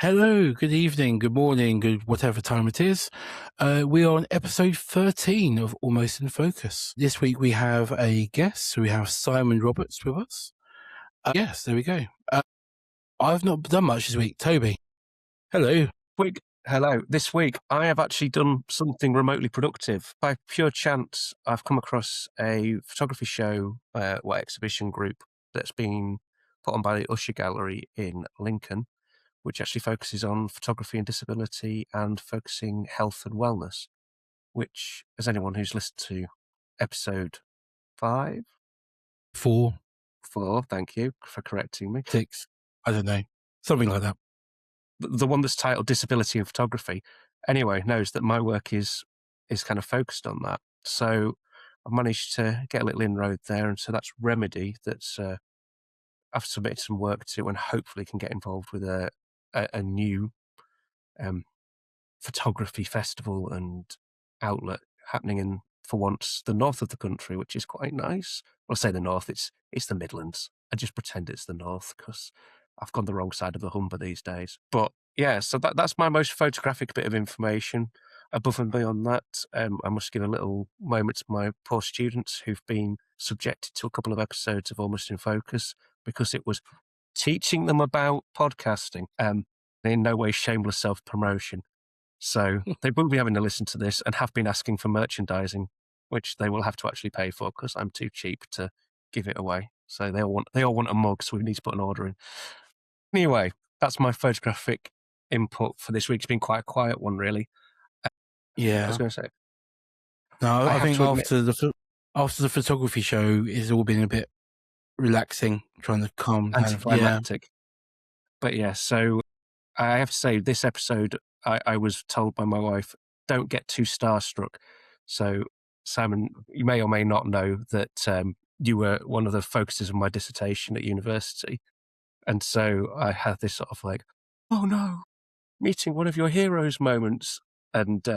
Hello, good evening, good morning, good whatever time it is. We are on episode 13 of Almost in Focus. This week we have a guest. We have Simon Roberts with us. Yes, there we go. I've not done much this week. Toby, hello. Hello. This week, I have actually done something remotely productive. By pure chance, I've come across a photography show, exhibition group that's been put on by the Usher Gallery in Lincoln, which actually focuses on photography and disability and focusing health and wellness, which, as anyone who's listened to episode 5? 4, 4, thank you for correcting me. 6, I don't know, something like that. The one that's titled Disability in Photography, anyway, knows that my work is kind of focused on that. So I've managed to get a little inroad there. And so that's Remedy that's I've submitted some work to and hopefully can get involved with a new photography festival and outlet happening in, for once, the north of the country, which is quite nice. Well, I say the north, it's the Midlands. I just pretend it's the north because I've gone the wrong side of the Humber these days. But yeah, so that's my most photographic bit of information. Above and beyond that, I must give a little moment to my poor students who've been subjected to a couple of episodes of Almost in Focus because it was teaching them about podcasting. In no way shameless self-promotion. So they will be having to listen to this and have been asking for merchandising, which they will have to actually pay for because I'm too cheap to give it away. So they all want a mug, so we need to put an order in. Anyway, that's my photographic input for this week. It's been quite a quiet one, really. Yeah. I was going to say. No, I think after the photography show, it's all been a bit relaxing, trying to calm down. Anticlimactic. Yeah. But yeah, so I have to say, this episode, I was told by my wife, don't get too starstruck. So, Simon, you may or may not know that you were one of the focuses of my dissertation at university. And so I had this sort of like, oh no, meeting one of your heroes moments. And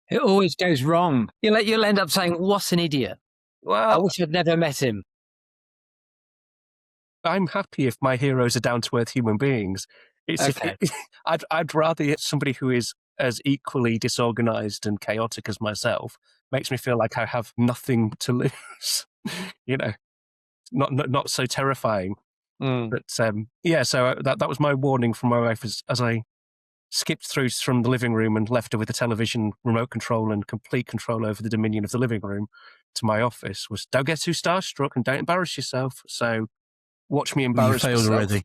it always goes wrong. You'll end up saying, what an idiot. Well, I wish I'd never met him. I'm happy if my heroes are down-to-earth human beings. Okay. I'd rather hit somebody who is as equally disorganized and chaotic as myself. Makes me feel like I have nothing to lose. Not so terrifying. But yeah, so that was my warning from my wife as I skipped through from the living room and left her with the television remote control and complete control over the dominion of the living room to my office was don't get too starstruck and don't embarrass yourself. So watch me embarrass myself. You failed already.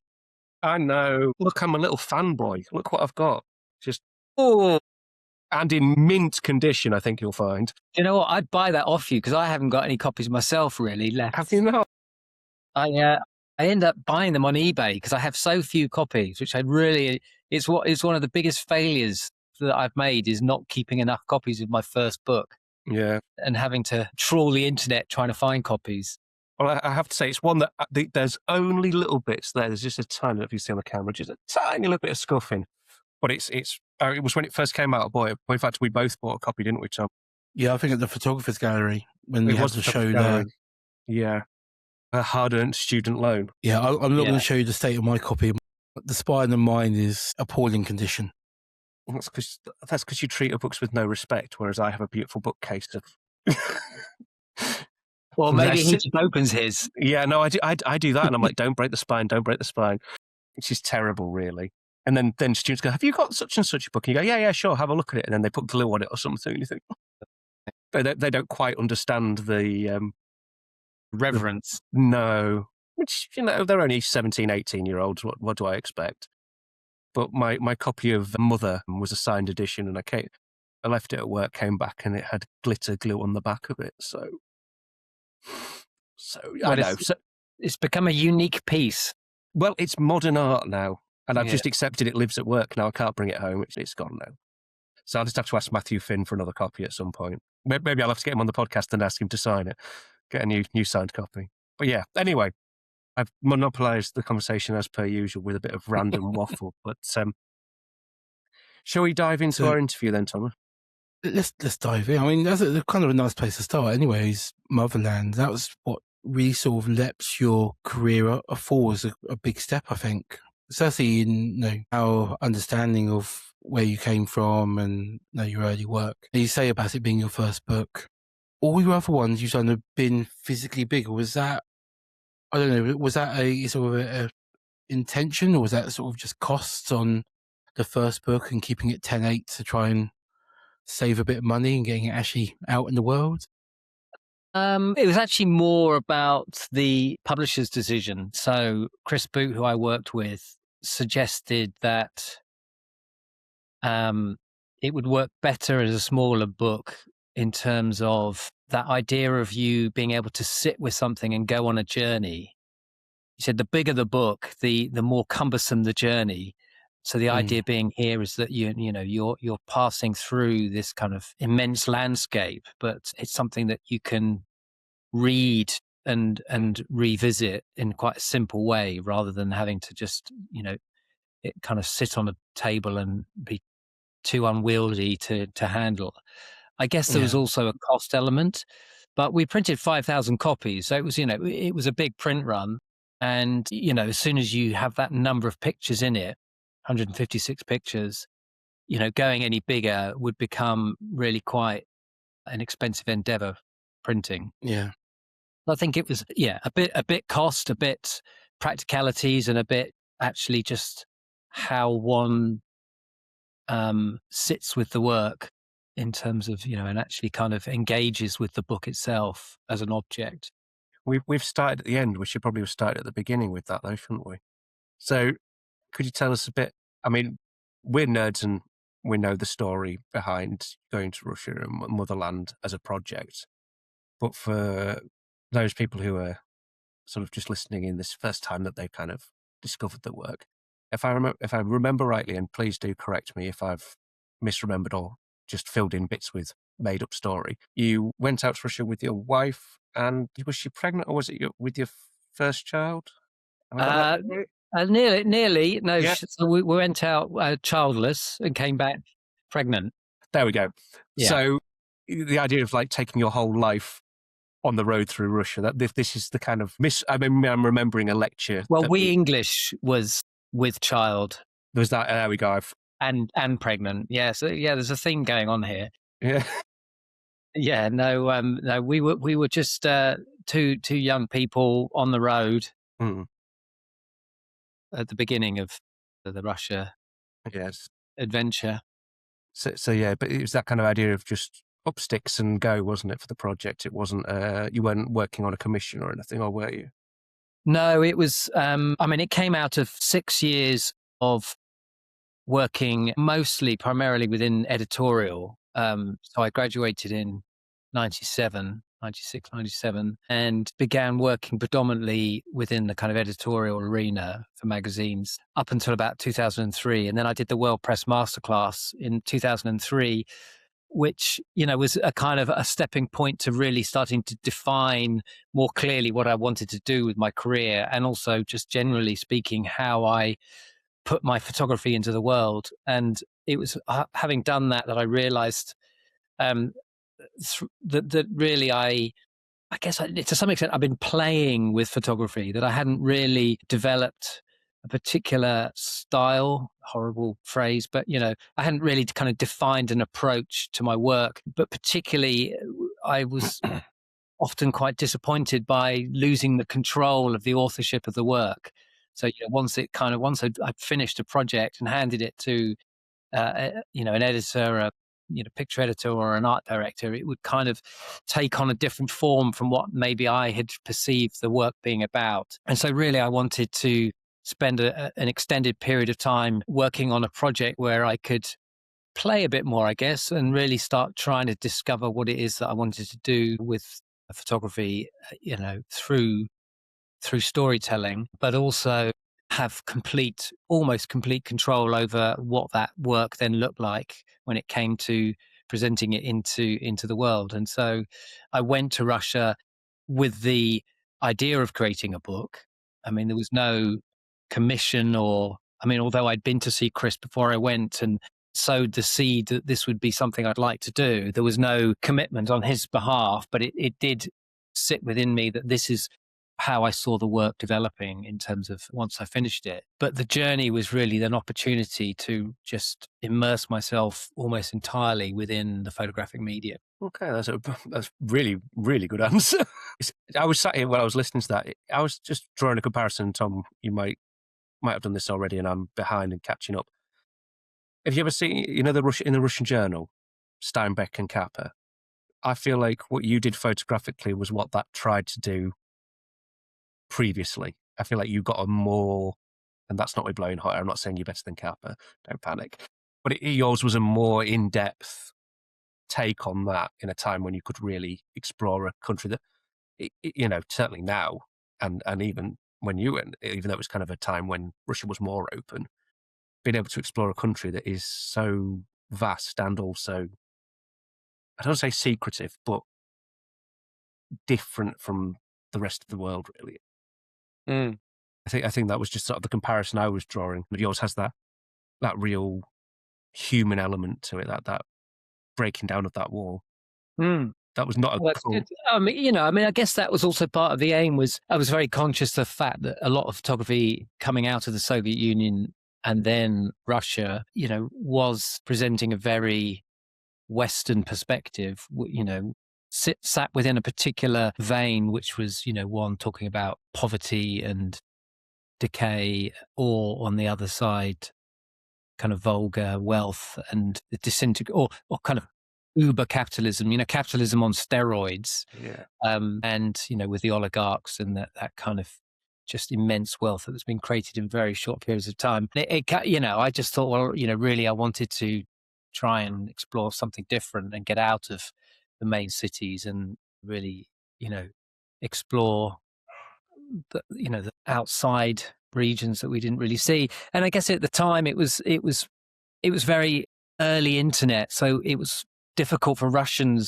I know. Look, I'm a little fanboy. Look what I've got. And in mint condition, I think you'll find. You know what? I'd buy that off you because I haven't got any copies myself really left. Have you not? I end up buying them on eBay because I have so few copies, which it's one of the biggest failures that I've made is not keeping enough copies of my first book. Yeah. And having to trawl the internet trying to find copies. Well, I have to say, it's one that there's only little bits there. There's just a tiny little, if you see on the camera, just a tiny little bit of scuffing. But it was when it first came out, boy. In fact, we both bought a copy, didn't we, Tom? Yeah, I think at the photographer's gallery when we had the show there. Yeah, a hard-earned student loan. Yeah, I'm not going to show you the state of my copy. The spine of mine is appalling condition. That's because you treat your books with no respect, whereas I have a beautiful bookcase of. Well, maybe he just opens his. Yeah, no, I do that, and I'm like, don't break the spine, which is terrible, really. And then students go, have you got such and such a book? And you go, yeah, sure, have a look at it. And then they put glue on it or something, and you think, they don't quite understand the reverence. No, which, they're only 17, 18-year-olds. What do I expect? But my copy of Mother was a signed edition, and I left it at work, came back, and it had glitter glue on the back of it, so... I know. It's become a unique piece. Well, it's modern art now, and I've just accepted it lives at work now. I can't bring it home. It's gone now. So I'll just have to ask Matthew Finn for another copy at some point. Maybe I'll have to get him on the podcast and ask him to sign it, get a new signed copy. But yeah, anyway, I've monopolised the conversation as per usual with a bit of random waffle. But shall we dive into our interview then, Thomas? Let's dive in. I mean, that's kind of a nice place to start. Anyways, Motherland, that was what really sort of leapt your career forward as a big step, I think. certainly in our understanding of where you came from and your early work. You say about it being your first book. All your other ones you've done have been physically big, or was that, I don't know, was that a sort of a intention, or was that sort of just costs on the first book and keeping it 10:8 to try and save a bit of money and getting it actually out in the world? It was actually more about the publisher's decision. So Chris Boot, who I worked with, suggested that it would work better as a smaller book in terms of that idea of you being able to sit with something and go on a journey. He said the bigger the book, the more cumbersome the journey. So the idea being here is that you're passing through this kind of immense landscape, but it's something that you can read and revisit in quite a simple way, rather than having to just it kind of sit on a table and be too unwieldy to handle. I guess there was also a cost element, but we printed 5,000 copies, so it was it was a big print run, and as soon as you have that number of pictures in it, 156 pictures, going any bigger would become really quite an expensive endeavor printing. Yeah. I think it was a bit cost, a bit practicalities, and a bit actually just how one sits with the work in terms of and actually kind of engages with the book itself as an object. We've started at the end. We should probably have started at the beginning with that, though, shouldn't we? So, could you tell us a bit? I mean, we're nerds and we know the story behind going to Russia and Motherland as a project. But for those people who are sort of just listening in this first time that they've kind of discovered the work, if I remember rightly, and please do correct me if I've misremembered or just filled in bits with made up story, you went out to Russia with your wife, and was she pregnant, or was it with your first child? Have I got that right? Nearly. No, Yeah. so we went out childless and came back pregnant. There we go. Yeah. So the idea of like taking your whole life on the road through Russia, that this is the kind of I'm remembering a lecture. Well, We English was with child. There's that. There we go. And pregnant. Yeah. So there's a theme going on here. Yeah. Yeah. No. No. We were just two young people on the road at the beginning of the Russia adventure. So yeah, but it was that kind of idea of just up sticks and go, wasn't it, for the project? It wasn't, you weren't working on a commission or anything, or were you? No, it was, it came out of 6 years of working primarily within editorial. So I graduated in 96, 97, and began working predominantly within the kind of editorial arena for magazines up until about 2003. And then I did the World Press Masterclass in 2003, which, was a kind of a stepping point to really starting to define more clearly what I wanted to do with my career, and also just generally speaking, how I put my photography into the world. And it was having done that I realized that really I guess to some extent I've been playing with photography, that I hadn't really developed a particular style, horrible phrase, but I hadn't really kind of defined an approach to my work. But particularly I was often quite disappointed by losing the control of the authorship of the work. So once I'd finished a project and handed it to an editor, picture editor or an art director, it would kind of take on a different form from what maybe I had perceived the work being about. And so really I wanted to spend an extended period of time working on a project where I could play a bit more, I guess, and really start trying to discover what it is that I wanted to do with photography, through storytelling, but also have almost complete control over what that work then looked like when it came to presenting it into the world. And so I went to Russia with the idea of creating a book. There was no commission although I'd been to see Chris before I went and sowed the seed that this would be something I'd like to do, there was no commitment on his behalf, but it did sit within me that this is how I saw the work developing in terms of once I finished it. But the journey was really an opportunity to just immerse myself almost entirely within the photographic medium. Okay, that's really, really good answer. I was sat here when I was listening to that. I was just drawing a comparison. Tom, you might have done this already, and I'm behind and catching up. Have you ever seen, in the Russian journal, Steinbeck and Kappa? I feel like what you did photographically was what that tried to do previously. I feel like you got a more, and that's not me blowing hot. I'm not saying you're better than Kappa. Don't panic. But yours was a more in-depth take on that in a time when you could really explore a country that, certainly now, and even when you went, even though it was kind of a time when Russia was more open, being able to explore a country that is so vast and also, I don't say secretive, but different from the rest of the world, really. Mm. I think that was just sort of the comparison I was drawing. But yours has that real human element to it, that breaking down of that wall. Mm. That was not a Well, that's cool. good. I guess that was also part of the aim. I was very conscious of the fact that a lot of photography coming out of the Soviet Union and then Russia, was presenting a very Western perspective. Sat within a particular vein, which was, one talking about poverty and decay, or on the other side, kind of vulgar wealth and the disintegration, or kind of uber capitalism, capitalism on steroids. Yeah. And, with the oligarchs and that kind of just immense wealth that's been created in very short periods of time. I just thought, well, really I wanted to try and explore something different and get out of the main cities and really, explore the outside regions that we didn't really see. And I guess at the time it was very early internet, so it was difficult for Russian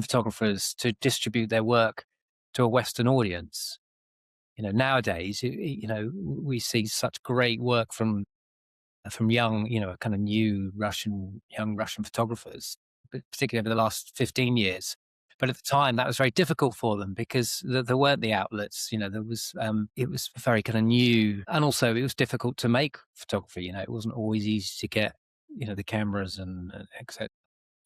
photographers to distribute their work to a Western audience. Nowadays, we see such great work from young, kind of new young Russian photographers, particularly over the last 15 years. But at the time, that was very difficult for them because there weren't the outlets. There was it was very kind of new, and also it was difficult to make photography. It wasn't always easy to get the cameras and etc.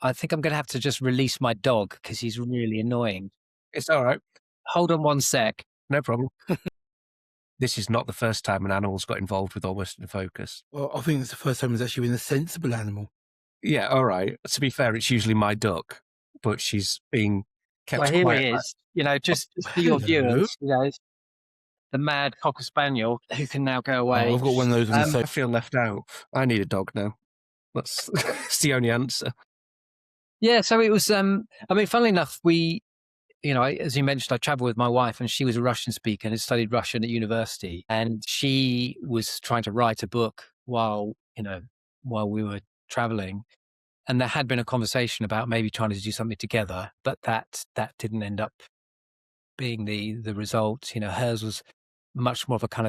I think I'm going to have to just release my dog because he's really annoying. It's all right. Hold on one sec. No problem. This is not the first time an animal's got involved with our Western focus. Well, I think it's the first time it's actually been a sensible animal. Yeah, all right. To be fair, it's usually my duck, but she's being kept Well, here quiet. he is. Just for your viewers, the mad Cocker Spaniel who can now go away. Oh, I've got one of those on the I side. feel left out. I need a dog now. That's the only answer. Yeah, so it was, funnily enough, as you mentioned, I traveled with my wife and she was a Russian speaker and had studied Russian at university. And she was trying to write a book while we were traveling. And there had been a conversation about maybe trying to do something together, but that didn't end up being the result. Hers was much more of a kind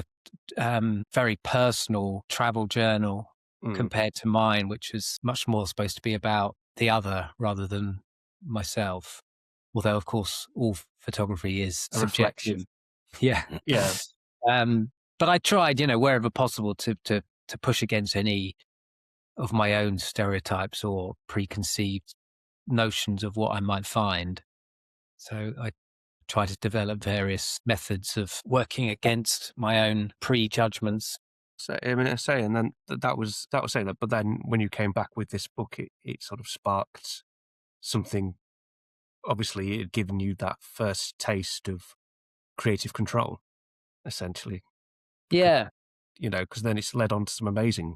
of very personal travel journal compared to mine, which was much more supposed to be about the other rather than myself. Although, of course, all photography is A subjective. reflection. Yeah. But I tried, wherever possible to push against any of my own stereotypes or preconceived notions of what I might find. So I try to develop various methods of working against my own prejudgments. So I say, and then that was saying that. But then when you came back with this book, it sort of sparked something. Obviously, it had given you that first taste of creative control, essentially. Yeah. Because then it's led on to some amazing.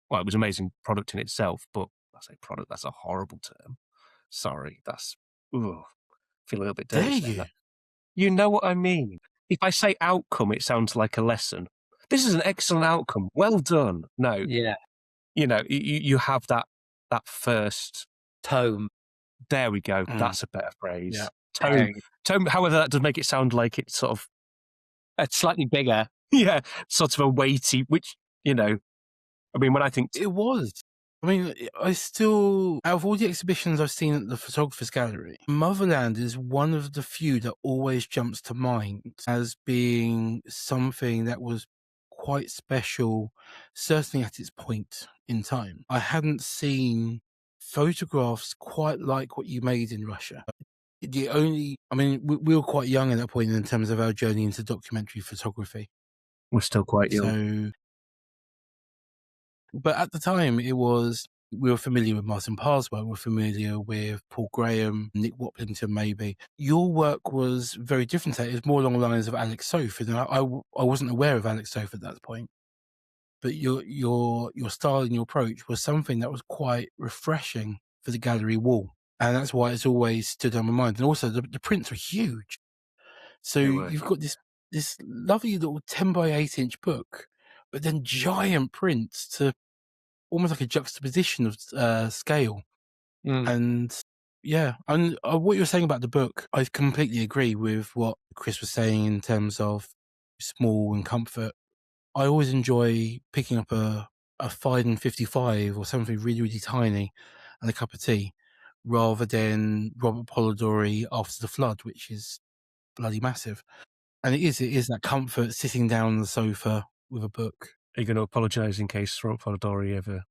Well, it was amazing product in itself, but I say product, that's a horrible term. Sorry, feel a little bit dirty. Dare you? You know what I mean. If I say outcome, it sounds like a lesson. This is an excellent outcome. Well done. No. Yeah. You have that first tome. There we go. That's a better phrase. Yeah. Tome. However, that does make it sound like it's sort of it's slightly bigger. Yeah, sort of a weighty, which, when I think... It was. I mean, I still, out of all the exhibitions I've seen at the Photographers Gallery, Motherland is one of the few that always jumps to mind as being something that was quite special, certainly at its point in time. I hadn't seen photographs quite like what you made in Russia. I mean, we were quite young at that point in terms of our journey into documentary photography. We're still quite young. So, but at the time, we were familiar with Martin Parswell, we were familiar with Paul Graham, Nick Watlington, maybe. Your work was very different to that. It was more along the lines of Alex Soth, and I wasn't aware of Alex Soth at that point. But your style and your approach was something that was quite refreshing for the gallery wall, and that's why it's always stood on my mind. And also, the prints were huge. So you've got this lovely little 10 by 8 inch book, but then giant prints to almost like a juxtaposition of scale. And yeah, and what you were saying about the book, I completely agree with what Chris was saying in terms of small and comfort. I always enjoy picking up a 5 and 55 or something really, really tiny and a cup of tea, rather than Robert Polidori After the Flood, which is bloody massive. And it is that comfort sitting down on the sofa with a book. Are you going to apologise in case Robert Polidori ever?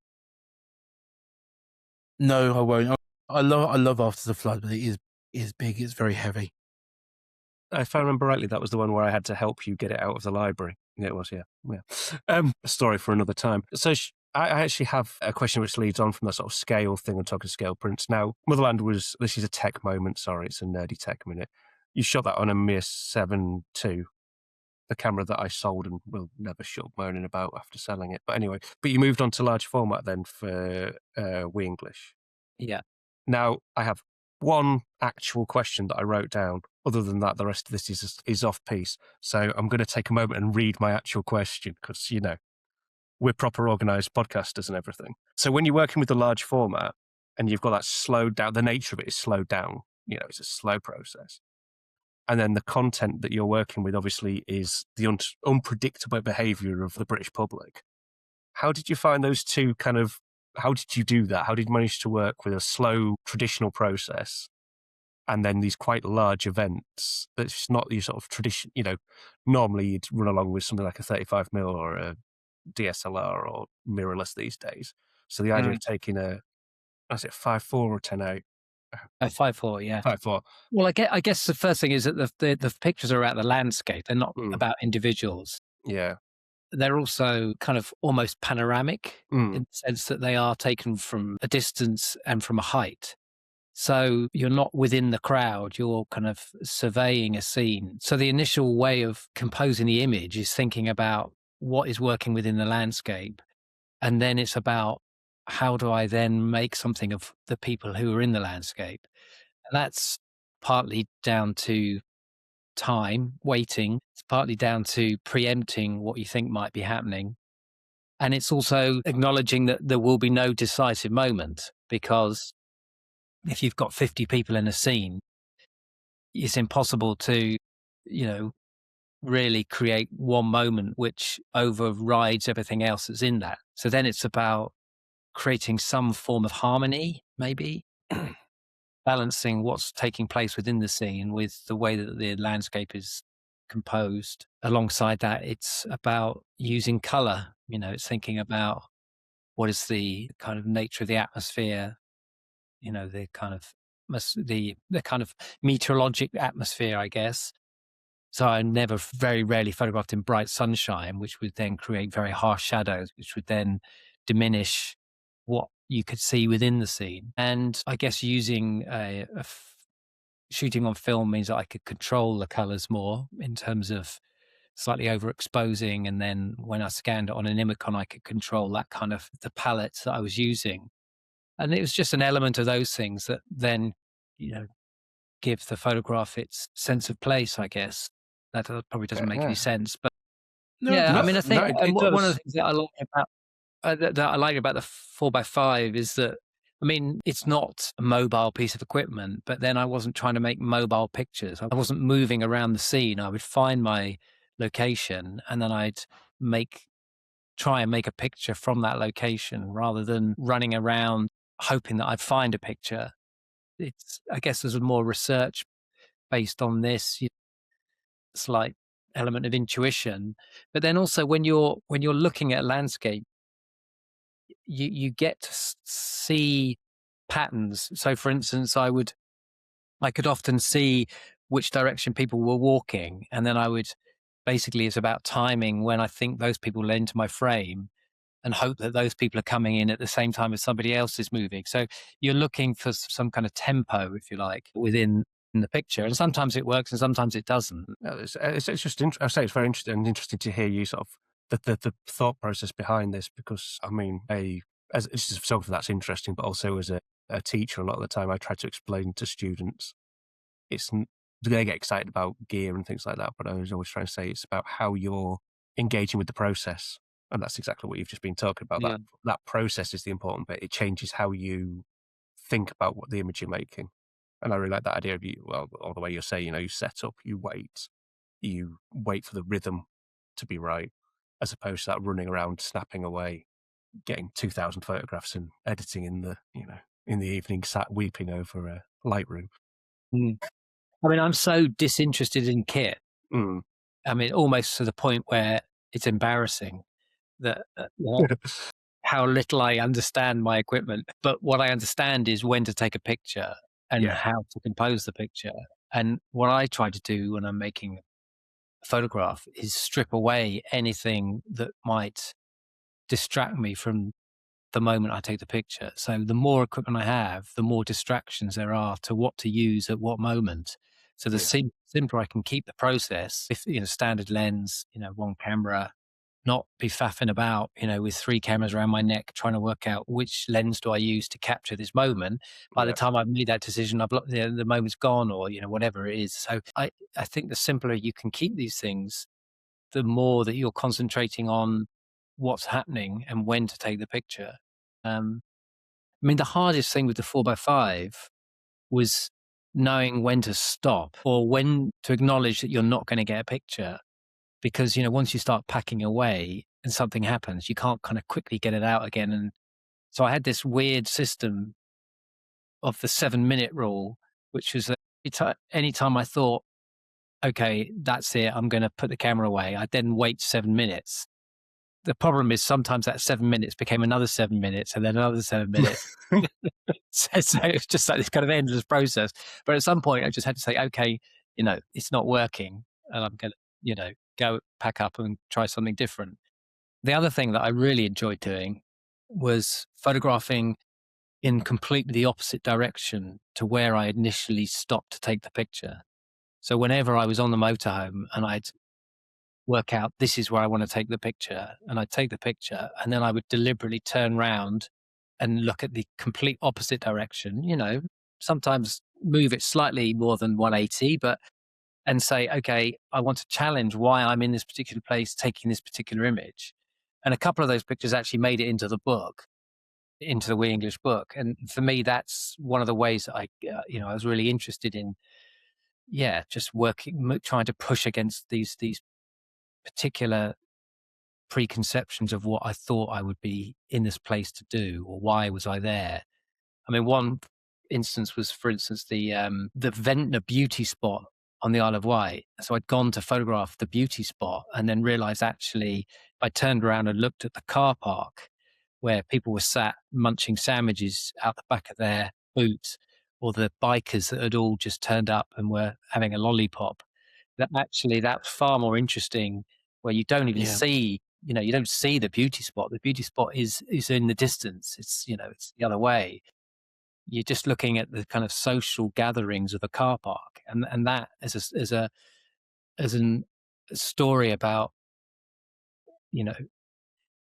No, I won't. I love After the Flood, but it is big. It's very heavy. If I remember rightly, that was the one where I had to help you get it out of the library. Yeah, it was, yeah. A story for another time. So I actually have a question which leads on from that sort of scale thing and talking scale prints. Now, Motherland this is a tech moment, sorry, it's a nerdy tech minute. You shot that on a Mir 7 II, the camera that I sold and will never shut up moaning about after selling it. But anyway, you moved on to large format then for We English. Yeah. Now, I have one actual question that I wrote down. Other than that, the rest of this is off piece. So I'm going to take a moment and read my actual question because, we're proper organised podcasters and everything. So when you're working with the large format and you've got that slowed down, the nature of it is slowed down. It's a slow process. And then the content that you're working with obviously is the unpredictable behaviour of the British public. How did you find those two how did you do that? How did you manage to work with a slow traditional process and then these quite large events that's not your sort of tradition, normally you'd run along with something like a 35mm or a DSLR or mirrorless these days. So the idea of taking a 5.4 or 10.8? 5.4, yeah. 5.4. Well, I guess the first thing is that the pictures are about the landscape. They're not about individuals. Yeah. They're also kind of almost panoramic in the sense that they are taken from a distance and from a height. So you're not within the crowd, you're kind of surveying a scene. So the initial way of composing the image is thinking about what is working within the landscape. And then it's about how do I then make something of the people who are in the landscape? And that's partly down to time, waiting. It's partly down to preempting what you think might be happening. And it's also acknowledging that there will be no decisive moment, because if you've got 50 people in a scene, it's impossible to, really create one moment which overrides everything else that's in that. So then it's about creating some form of harmony, maybe balancing what's taking place within the scene with the way that the landscape is composed. Alongside that, it's about using color. It's thinking about what is the kind of nature of the atmosphere, the kind of meteorologic atmosphere, I guess. So I very rarely photographed in bright sunshine, which would then create very harsh shadows, which would then diminish what you could see within the scene. And I guess using shooting on film means that I could control the colors more in terms of slightly overexposing. And then when I scanned it on an Imicon, I could control that kind of the palette that I was using. And it was just an element of those things that then, give the photograph its sense of place, I guess. That probably doesn't make any sense. But I mean, I think one of the things that I like about that I like about the 4x5 is that, I mean, it's not a mobile piece of equipment, but then I wasn't trying to make mobile pictures. I wasn't moving around the scene. I would find my location and then I'd make try and make a picture from that location rather than running around hoping that I'd find a picture. I guess there's more research based on this, slight element of intuition. But then also when you're looking at a landscape, you get to see patterns. So for instance, I could often see which direction people were walking, and then I would basically, it's about timing when I think those people will enter my frame and hope that those people are coming in at the same time as somebody else is moving. So you're looking for some kind of tempo, if you like, within the picture. And sometimes it works and sometimes it doesn't. No, it's just I say it's very interesting to hear you sort of the thought process behind this, because I mean, as this is something that's interesting, but also as a teacher, a lot of the time I try to explain to students, they get excited about gear and things like that, but I was always trying to say it's about how you're engaging with the process, and that's exactly what you've just been talking about. Yeah. That process is the important bit. It changes how you think about what the image you're making. And I really like that idea of or the way you're saying, you set up, you wait for the rhythm to be right, as opposed to that running around, snapping away, getting 2,000 photographs and editing in the evening, sat weeping over a Lightroom. Mm. I mean, I'm so disinterested in kit. Mm. I mean, almost to the point where it's embarrassing that how little I understand my equipment. But what I understand is when to take a picture and Yeah. how to compose the picture. And what I try to do when I'm making a photograph is strip away anything that might distract me from the moment I take the picture. So the more equipment I have, the more distractions there are to what to use at what moment. So the simpler I can keep the process, if standard lens, one camera, not be faffing about, with 3 cameras around my neck, trying to work out which lens do I use to capture this moment. By the time I've made that decision, the moment's gone, or whatever it is. So I think the simpler you can keep these things, the more that you're concentrating on what's happening and when to take the picture. I mean, the hardest thing with the 4x5 was knowing when to stop or when to acknowledge that you're not going to get a picture. Because, once you start packing away and something happens, you can't kind of quickly get it out again. And so I had this weird system of the 7-minute rule, which was that anytime I thought, okay, that's it, I'm going to put the camera away, I'd then wait 7 minutes. The problem is sometimes that 7 minutes became another 7 minutes and then another 7 minutes. So it's just like this kind of endless process. But at some point I just had to say, okay, it's not working and I'm going to, go pack up and try something different. The other thing that I really enjoyed doing was photographing in completely the opposite direction to where I initially stopped to take the picture. So whenever I was on the motorhome and I'd work out this is where I want to take the picture, and I'd take the picture and then I would deliberately turn around and look at the complete opposite direction, sometimes move it slightly more than 180, and say, okay, I want to challenge why I'm in this particular place, taking this particular image. And a couple of those pictures actually made it into the book, into the We English book. And for me, that's one of the ways that I was really interested in, just working, trying to push against these particular preconceptions of what I thought I would be in this place to do, or why was I there. I mean, one instance was, for instance, the Ventnor beauty spot on the Isle of Wight. So I'd gone to photograph the beauty spot and then realized actually I turned around and looked at the car park where people were sat munching sandwiches out the back of their boots, or the bikers that had all just turned up and were having a lollipop. That's far more interesting, where you don't even see, you don't see the beauty spot. The beauty spot is in the distance. It's the other way. You're just looking at the kind of social gatherings of a car park, and that as a story about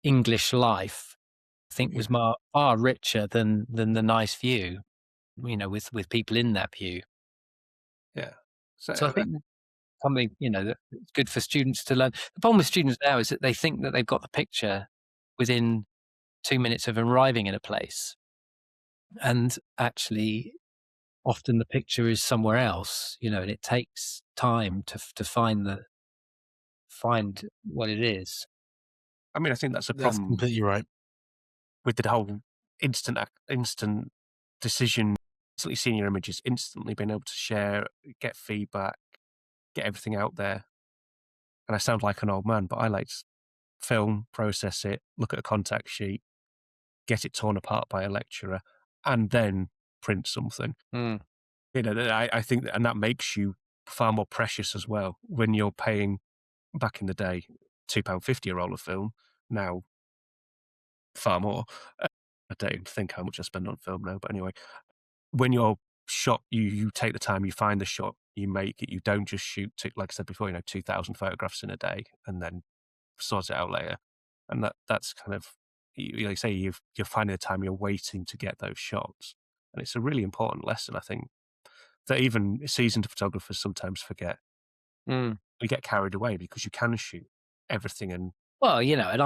English life, I think was far richer than the nice view, with people in that view. Yeah. So I think something that's good for students to learn. The problem with students now is that they think that they've got the picture within 2 minutes of arriving in a place, and actually often the picture is somewhere else, and it takes time to find what it is. I mean, I think that's a That's problem completely right. with the whole instant decision, instantly seeing your images, instantly being able to share, get feedback, get everything out there. And I sound like an old man, but I like to film, process it, look at a contact sheet, get it torn apart by a lecturer, and then print something. Mm. You know, I think that, and that makes you far more precious as well when you're paying, back in the day, £2.50 a roll of film. Now, far more. I don't even think how much I spend on film now, but anyway, when you're shot, you take the time, you find the shot, you make it. You don't just shoot, like I said before, 2,000 photographs in a day and then sort it out later. And that's kind of, like say, you're finding the time, you're waiting to get those shots. And it's a really important lesson, I think, that even seasoned photographers sometimes forget. Mm. We get carried away because you can shoot everything. And Well, and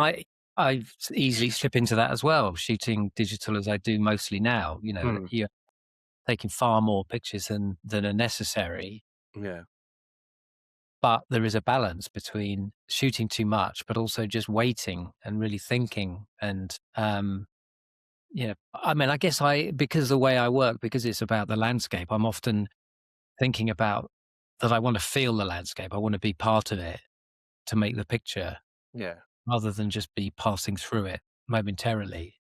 I easily slip into that as well, shooting digital as I do mostly now. You're taking far more pictures than are necessary. yeah, But there is a balance between shooting too much, but also just waiting and really thinking. And, I mean, I guess because the way I work, because it's about the landscape, I'm often thinking about that I want to feel the landscape. I want to be part of it to make the picture yeah, rather than just be passing through it momentarily.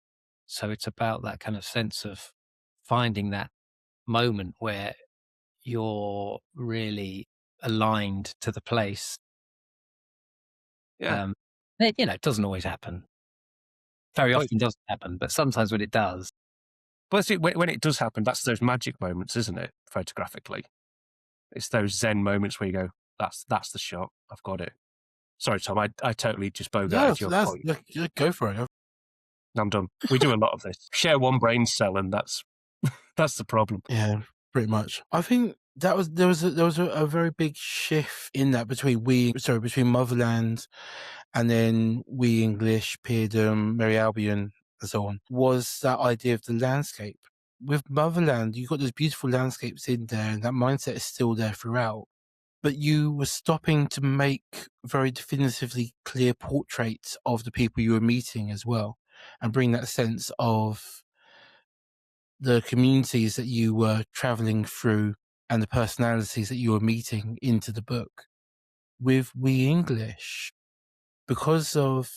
So it's about that kind of sense of finding that moment where you're really aligned to the place. yeah. It doesn't always happen. Very But often doesn't happen, but sometimes when it does. but see, when it does happen, that's those magic moments, isn't it? Photographically, it's those Zen moments where you go, "That's the shot. I've got it." Sorry, Tom, I totally just Yeah, bogarted your that's point. go for it. I'm done. We do a lot of this. Share one brain cell, and that's the problem. Yeah, pretty much. I think there was a very big shift in that between Motherland and then We English, Peerdom, Merry Albion, and so on, was that idea of the landscape. With Motherland, you've got those beautiful landscapes in there, and that mindset is still there throughout. But you were stopping to make very definitively clear portraits of the people you were meeting as well, and bring that sense of the communities that you were traveling through and the personalities that you were meeting into the book. With We English, because of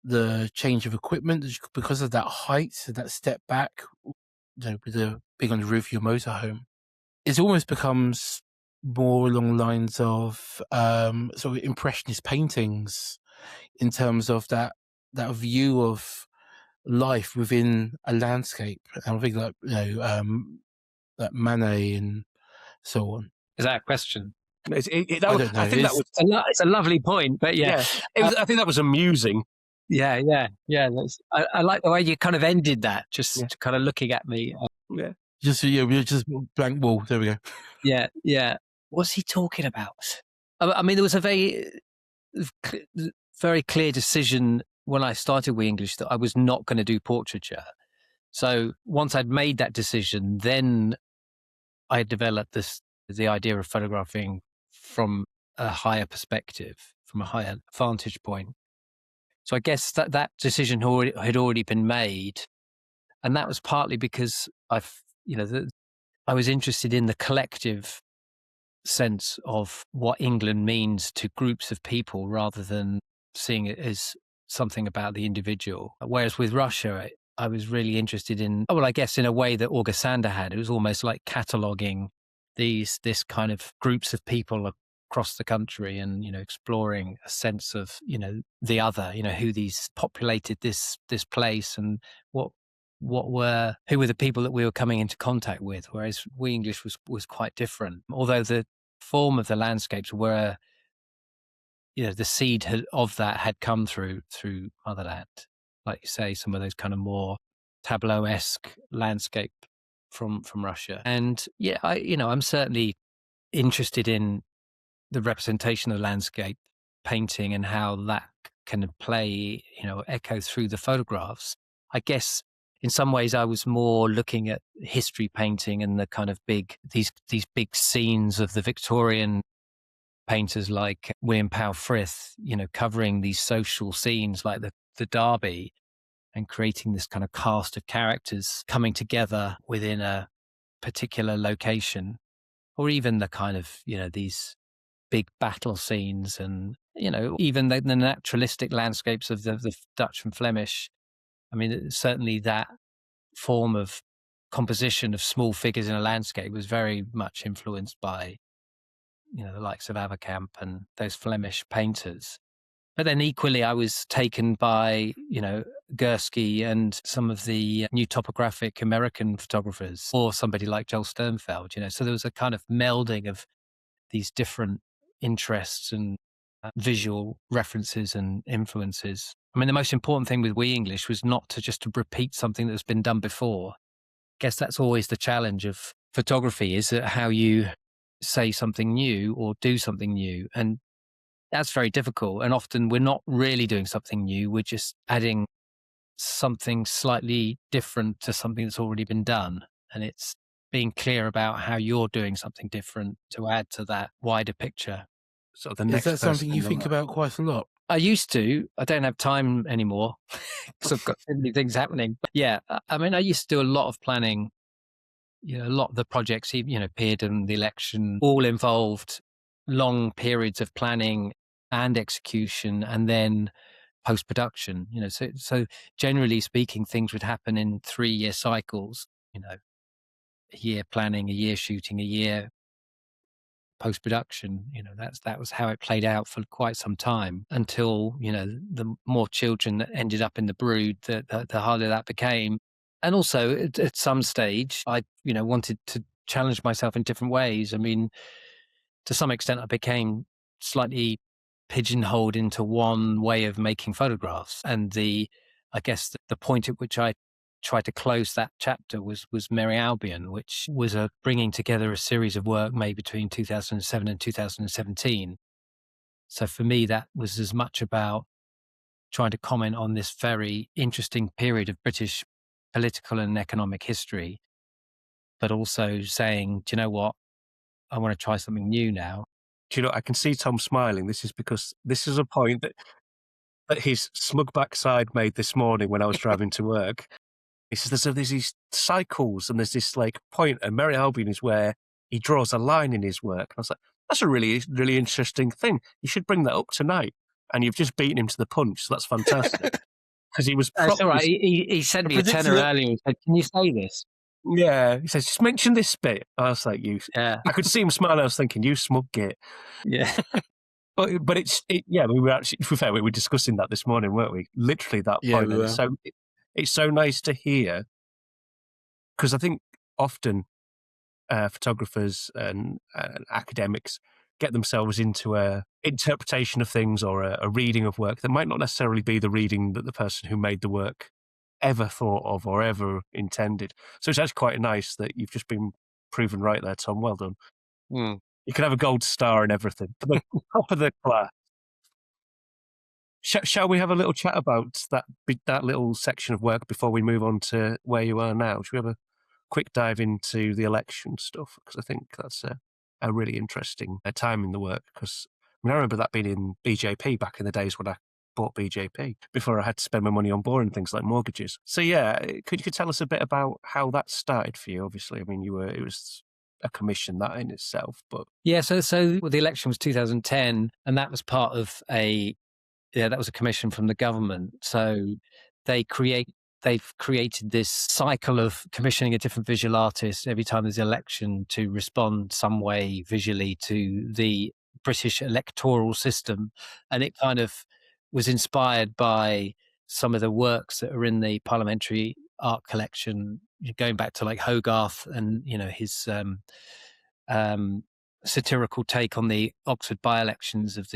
the change of equipment, because of that height and that step back, with the being on the roof of your motorhome, it almost becomes more along the lines of sort of impressionist paintings in terms of that view of life within a landscape. And I think like that Manet and so on. Is that a question? I I don't know. think that was It's a lovely point, but yeah. It was. I think that was amusing. Yeah. I like the way you kind of ended that, just Yeah. kind of looking at me. Yeah, We're just blank wall. There we go. Yeah. What's he talking about? I mean, there was a very clear decision when I started We English that I was not going to do portraiture. So once I'd made that decision, then I developed the idea of photographing from a higher perspective, from a higher vantage point. So I guess that decision had already been made, and that was partly because I was interested in the collective sense of what England means to groups of people rather than seeing it as something about the individual. Whereas with Russia, I was really interested in, I guess in a way that August Sander had. It was almost like cataloguing this kind of groups of people across the country and, exploring a sense of, the other, who these populated this place and who were the people that we were coming into contact with. Whereas We English was quite different. Although the form of the landscapes were, the seed of that had come through Motherland. Like you say, some of those kind of more tableau-esque landscape from Russia. And yeah, I'm certainly interested in the representation of the landscape painting and how that can play, echo through the photographs. I guess in some ways I was more looking at history painting and the kind of these big scenes of the Victorian painters like William Powell Frith, covering these social scenes like the the Derby and creating this kind of cast of characters coming together within a particular location, or even the kind of, these big battle scenes and, even the naturalistic landscapes of the Dutch and Flemish. I mean, certainly that form of composition of small figures in a landscape was very much influenced by, the likes of Averkamp and those Flemish painters. But then equally, I was taken by, Gursky and some of the new topographic American photographers, or somebody like Joel Sternfeld, So there was a kind of melding of these different interests and visual references and influences. I mean, the most important thing with We English was not to repeat something that's been done before. I guess that's always the challenge of photography, is that how you say something new or do something new. And that's very difficult. And often we're not really doing something new. We're just adding something slightly different to something that's already been done. And it's being clear about how you're doing something different to add to that wider picture. So the next Is that something person you in think the- about quite a lot? I used to. I don't have time anymore because I've got so many things happening. But yeah, I mean, I used to do a lot of planning. A lot of the projects, appeared in the election, all involved long periods of planning and execution, and then post-production. So generally speaking, things would happen in 3-year cycles. A year planning, a year shooting, a year post-production. That was how it played out for quite some time until, the more children that ended up in the brood, the harder that became. And also at some stage, I, wanted to challenge myself in different ways. I mean, to some extent, I became slightly pigeonholed into one way of making photographs. And I guess the point at which I tried to close that chapter was Merry Albion, which was bringing together a series of work made between 2007 and 2017. So for me, that was as much about trying to comment on this very interesting period of British political and economic history, but also saying, do you know what? I want to try something new now. Do you know, I can see Tom smiling. This is because this is a point that his smug backside made this morning when I was driving to work. He says there's these cycles and there's this like point, and Merry Albion is where he draws a line in his work. And I was like, that's a really, really interesting thing. You should bring that up tonight. And you've just beaten him to the punch, so that's fantastic. Because he was That's all right. He sent me a tenner earlier and said, can you say this? Yeah, he says, just mention this bit. I was like, Yeah. I could see him smiling. I was thinking, you smug git. Yeah. But yeah, we were actually, to be fair, we were discussing that this morning, weren't we? Literally that Yeah, point. we And were. so it's so nice to hear, because I think often photographers and academics get themselves into a interpretation of things or a reading of work that might not necessarily be the reading that the person who made the work ever thought of or ever intended. So it's actually quite nice that you've just been proven right there, Tom. Well done. Mm. You can have a gold star and everything. Top of the class. Shall we have a little chat about that little section of work before we move on to where you are now? Should we have a quick dive into the election stuff? Because I think that's a really interesting time in the work. Because I remember that being in BJP back in the days when I bought BJP before I had to spend my money on boring things like mortgages. So yeah, could you tell us a bit about how that started for you? Obviously, I mean, it was a commission that in itself, but Yeah. So the election was 2010, and that was part of that was a commission from the government. So they've created this cycle of commissioning a different visual artist every time there's an election to respond some way visually to the British electoral system. And it kind of was inspired by some of the works that are in the parliamentary art collection, going back to like Hogarth and, his satirical take on the Oxford by-elections of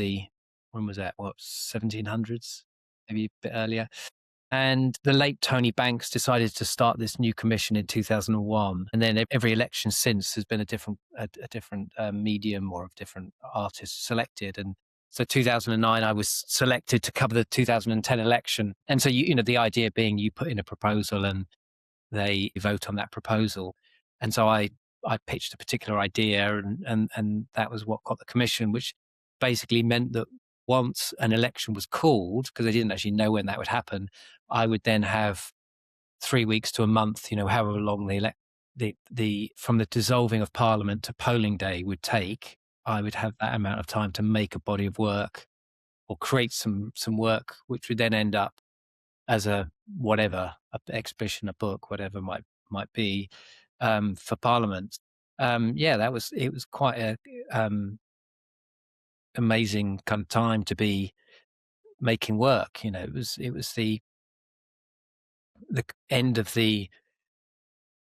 when was that? 1700s, maybe a bit earlier. And the late Tony Banks decided to start this new commission in 2001. And then every election since has been a different medium or of different artists selected. And so 2009, I was selected to cover the 2010 election. And so, the idea being you put in a proposal and they vote on that proposal. And so I pitched a particular idea and that was what got the commission, which basically meant that once an election was called, because they didn't actually know when that would happen, I would then have 3 weeks to a month, however long the from the dissolving of Parliament to polling day would take. I would have that amount of time to make a body of work or create some work, which would then end up as a exhibition, a book, whatever might be, for Parliament. It was quite a amazing kind of time to be making work. It was the end of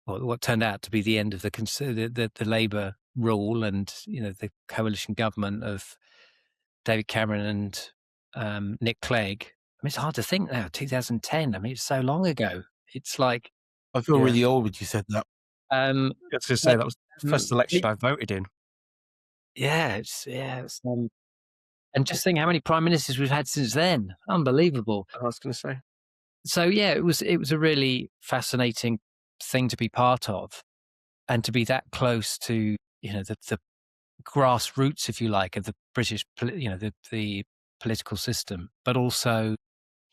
what turned out to be the end of the Labour rule, and the coalition government of David Cameron and Nick Clegg. I mean, it's hard to think now. 2010. I mean, it's so long ago. It's like I feel really old when you said that. I was going to say that was the first election I voted in. And just think how many prime ministers we've had since then. Unbelievable. I was going to say. So it was a really fascinating thing to be part of, and to be that close to the grassroots, if you like, of the British the political system, but also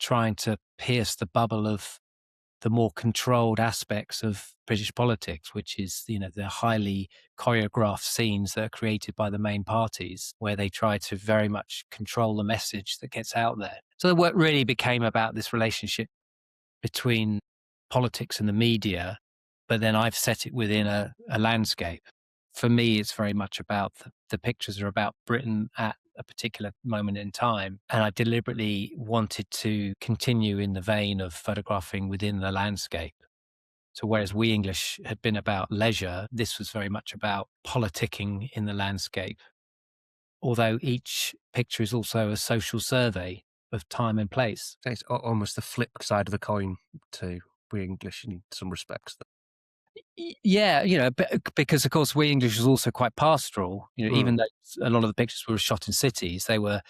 trying to pierce the bubble of the more controlled aspects of British politics, which is the highly choreographed scenes that are created by the main parties, where they try to very much control the message that gets out there. So the work really became about this relationship between politics and the media, but then I've set it within a landscape. For me, it's very much about the pictures are about Britain at a particular moment in time. And I deliberately wanted to continue in the vein of photographing within the landscape. So whereas We English had been about leisure, this was very much about politicking in the landscape. Although each picture is also a social survey of time and place. It's almost the flip side of the coin to We English in some respects. Yeah, because of course We English was also quite pastoral. Even though a lot of the pictures were shot in cities, they were,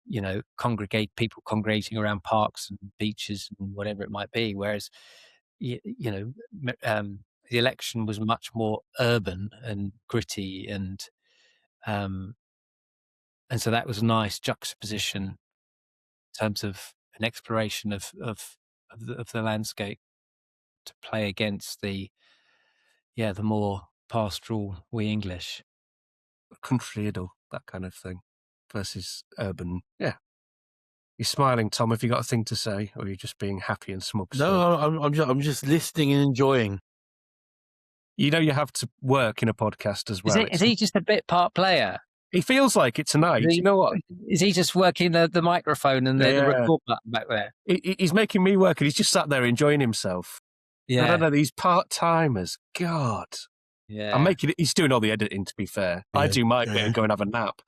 people congregating around parks and beaches and whatever it might be. Whereas, the election was much more urban and gritty, and so that was a nice juxtaposition in terms of an exploration of the landscape to play against the more pastoral We English. Country idyll, that kind of thing, versus urban. Yeah. You're smiling, Tom. Have you got a thing to say, or are you just being happy and smug? No, I'm just listening and enjoying. You have to work in a podcast as well. Is he just a bit part player? He feels like it tonight. You know what? Is he just working the microphone and the record button back there? He's making me work, and he's just sat there enjoying himself. Yeah. I don't know, these part-timers. God. Yeah. I'm making it. He's doing all the editing, to be fair. Yeah. I do my bit and go and have a nap.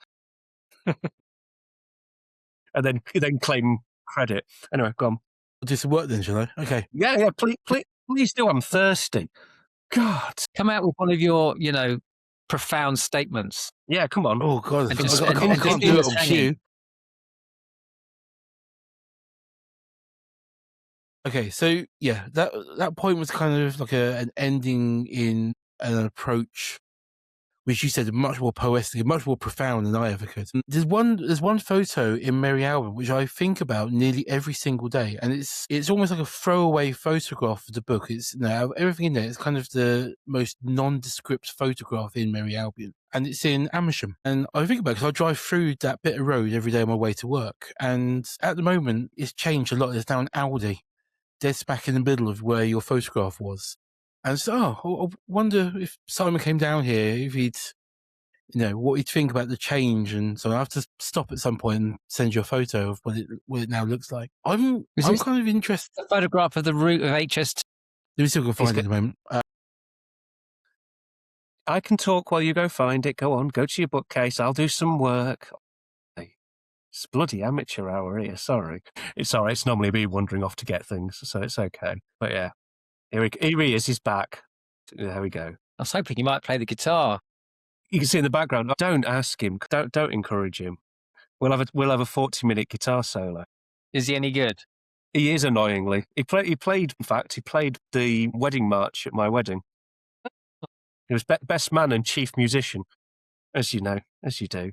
And then claim credit. Anyway, go on. I'll do some work then, shall I? Okay. Yeah, please do. I'm thirsty. God. Come out with one of your, profound statements. Yeah, come on. Oh, God. I just- can't do it on cue. Okay, so yeah, that point was kind of like an ending in an approach, which you said much more poetic, much more profound than I ever could. There's one photo in Merry Album which I think about nearly every single day, and it's almost like a throwaway photograph of the book. It's everything in there. It's kind of the most nondescript photograph in Merry Albion, and it's in Amersham. And I think about it because I drive through that bit of road every day on my way to work, and at the moment it's changed a lot. There's now an Aldi dead smack in the middle of where your photograph was. And so, I wonder if Simon came down here, if he'd, what he'd think about the change. And so I have to stop at some point and send you a photo of what it now looks like. I'm kind of interested. A photograph of the route of HS2. Let me see if I can find it at the moment. I can talk while you go find it. Go on, go to your bookcase. I'll do some work. It's bloody amateur hour here, sorry. It's all right, it's normally me wandering off to get things, so it's okay. But yeah, here he is, he's back. There we go. I was hoping he might play the guitar. You can see in the background, don't ask him, don't encourage him. We'll have a 40-minute guitar solo. Is he any good? He is, annoyingly. He played the wedding march at my wedding. He was best man and chief musician, as you know, as you do.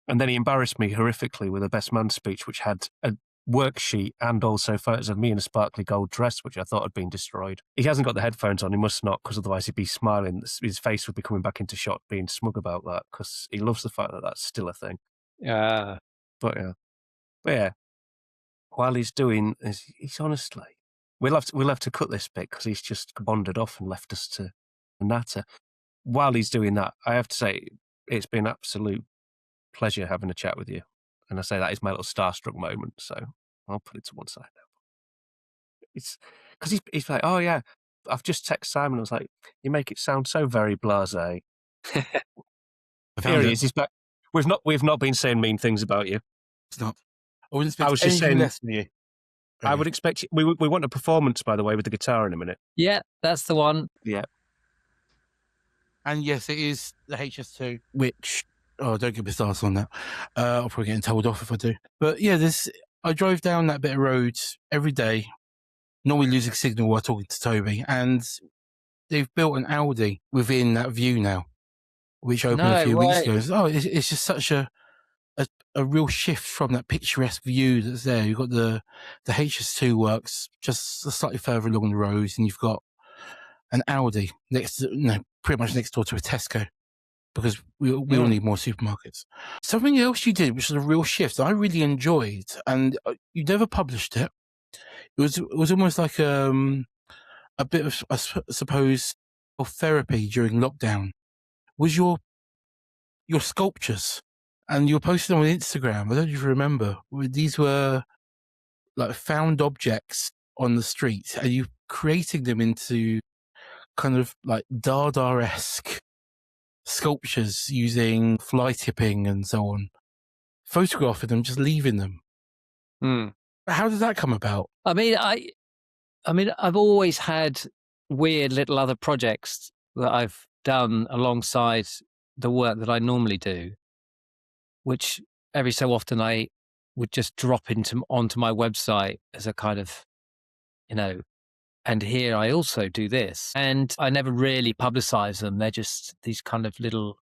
And then he embarrassed me horrifically with a best man speech, which had a worksheet and also photos of me in a sparkly gold dress, which I thought had been destroyed. He hasn't got the headphones on. He must not, because otherwise he'd be smiling. His face would be coming back into shot, being smug about that, because he loves the fact that that's still a thing. Yeah. But yeah, while he's doing, he's honestly, we'll have to cut this bit because he's just wandered off and left us to natter. While he's doing that, I have to say it's been an absolute pleasure having a chat with you. And I say that is my little starstruck moment, so I'll put it to one side now. It's because he's like, oh yeah, I've just texted Simon. I was like, you make it sound so very blasé. Here he is. He's back. We've not been saying mean things about you. It's not. I wouldn't expect I was just anything saying, less from you. I would expect we want a performance, by the way, with the guitar in a minute. Yeah, that's the one. Yeah. And yes, it is the HS2, which, don't get me started on that. I'll probably get told off if I do. But yeah, I drove down that bit of road every day, normally losing signal while talking to Toby, and they've built an Audi within that view now, which opened a few weeks ago. It's just such a real shift from that picturesque view that's there. You've got the HS2 works just slightly further along the road, and you've got an Audi pretty much next door to a Tesco, because we all need more supermarkets. Something else you did, which was a real shift, I really enjoyed, and you never published it. It was almost like a bit of, I suppose, of therapy during lockdown. Was your sculptures, and you were posting them on Instagram. I don't know if you remember. These were like found objects on the street, and you creating them into kind of like Dada-esque sculptures using fly tipping and so on, photographing them, just leaving them. How did that come about? I mean, I've always had weird little other projects that I've done alongside the work that I normally do, which every so often I would just drop onto my website as a kind of, and here I also do this. And I never really publicize them. They're just these kind of little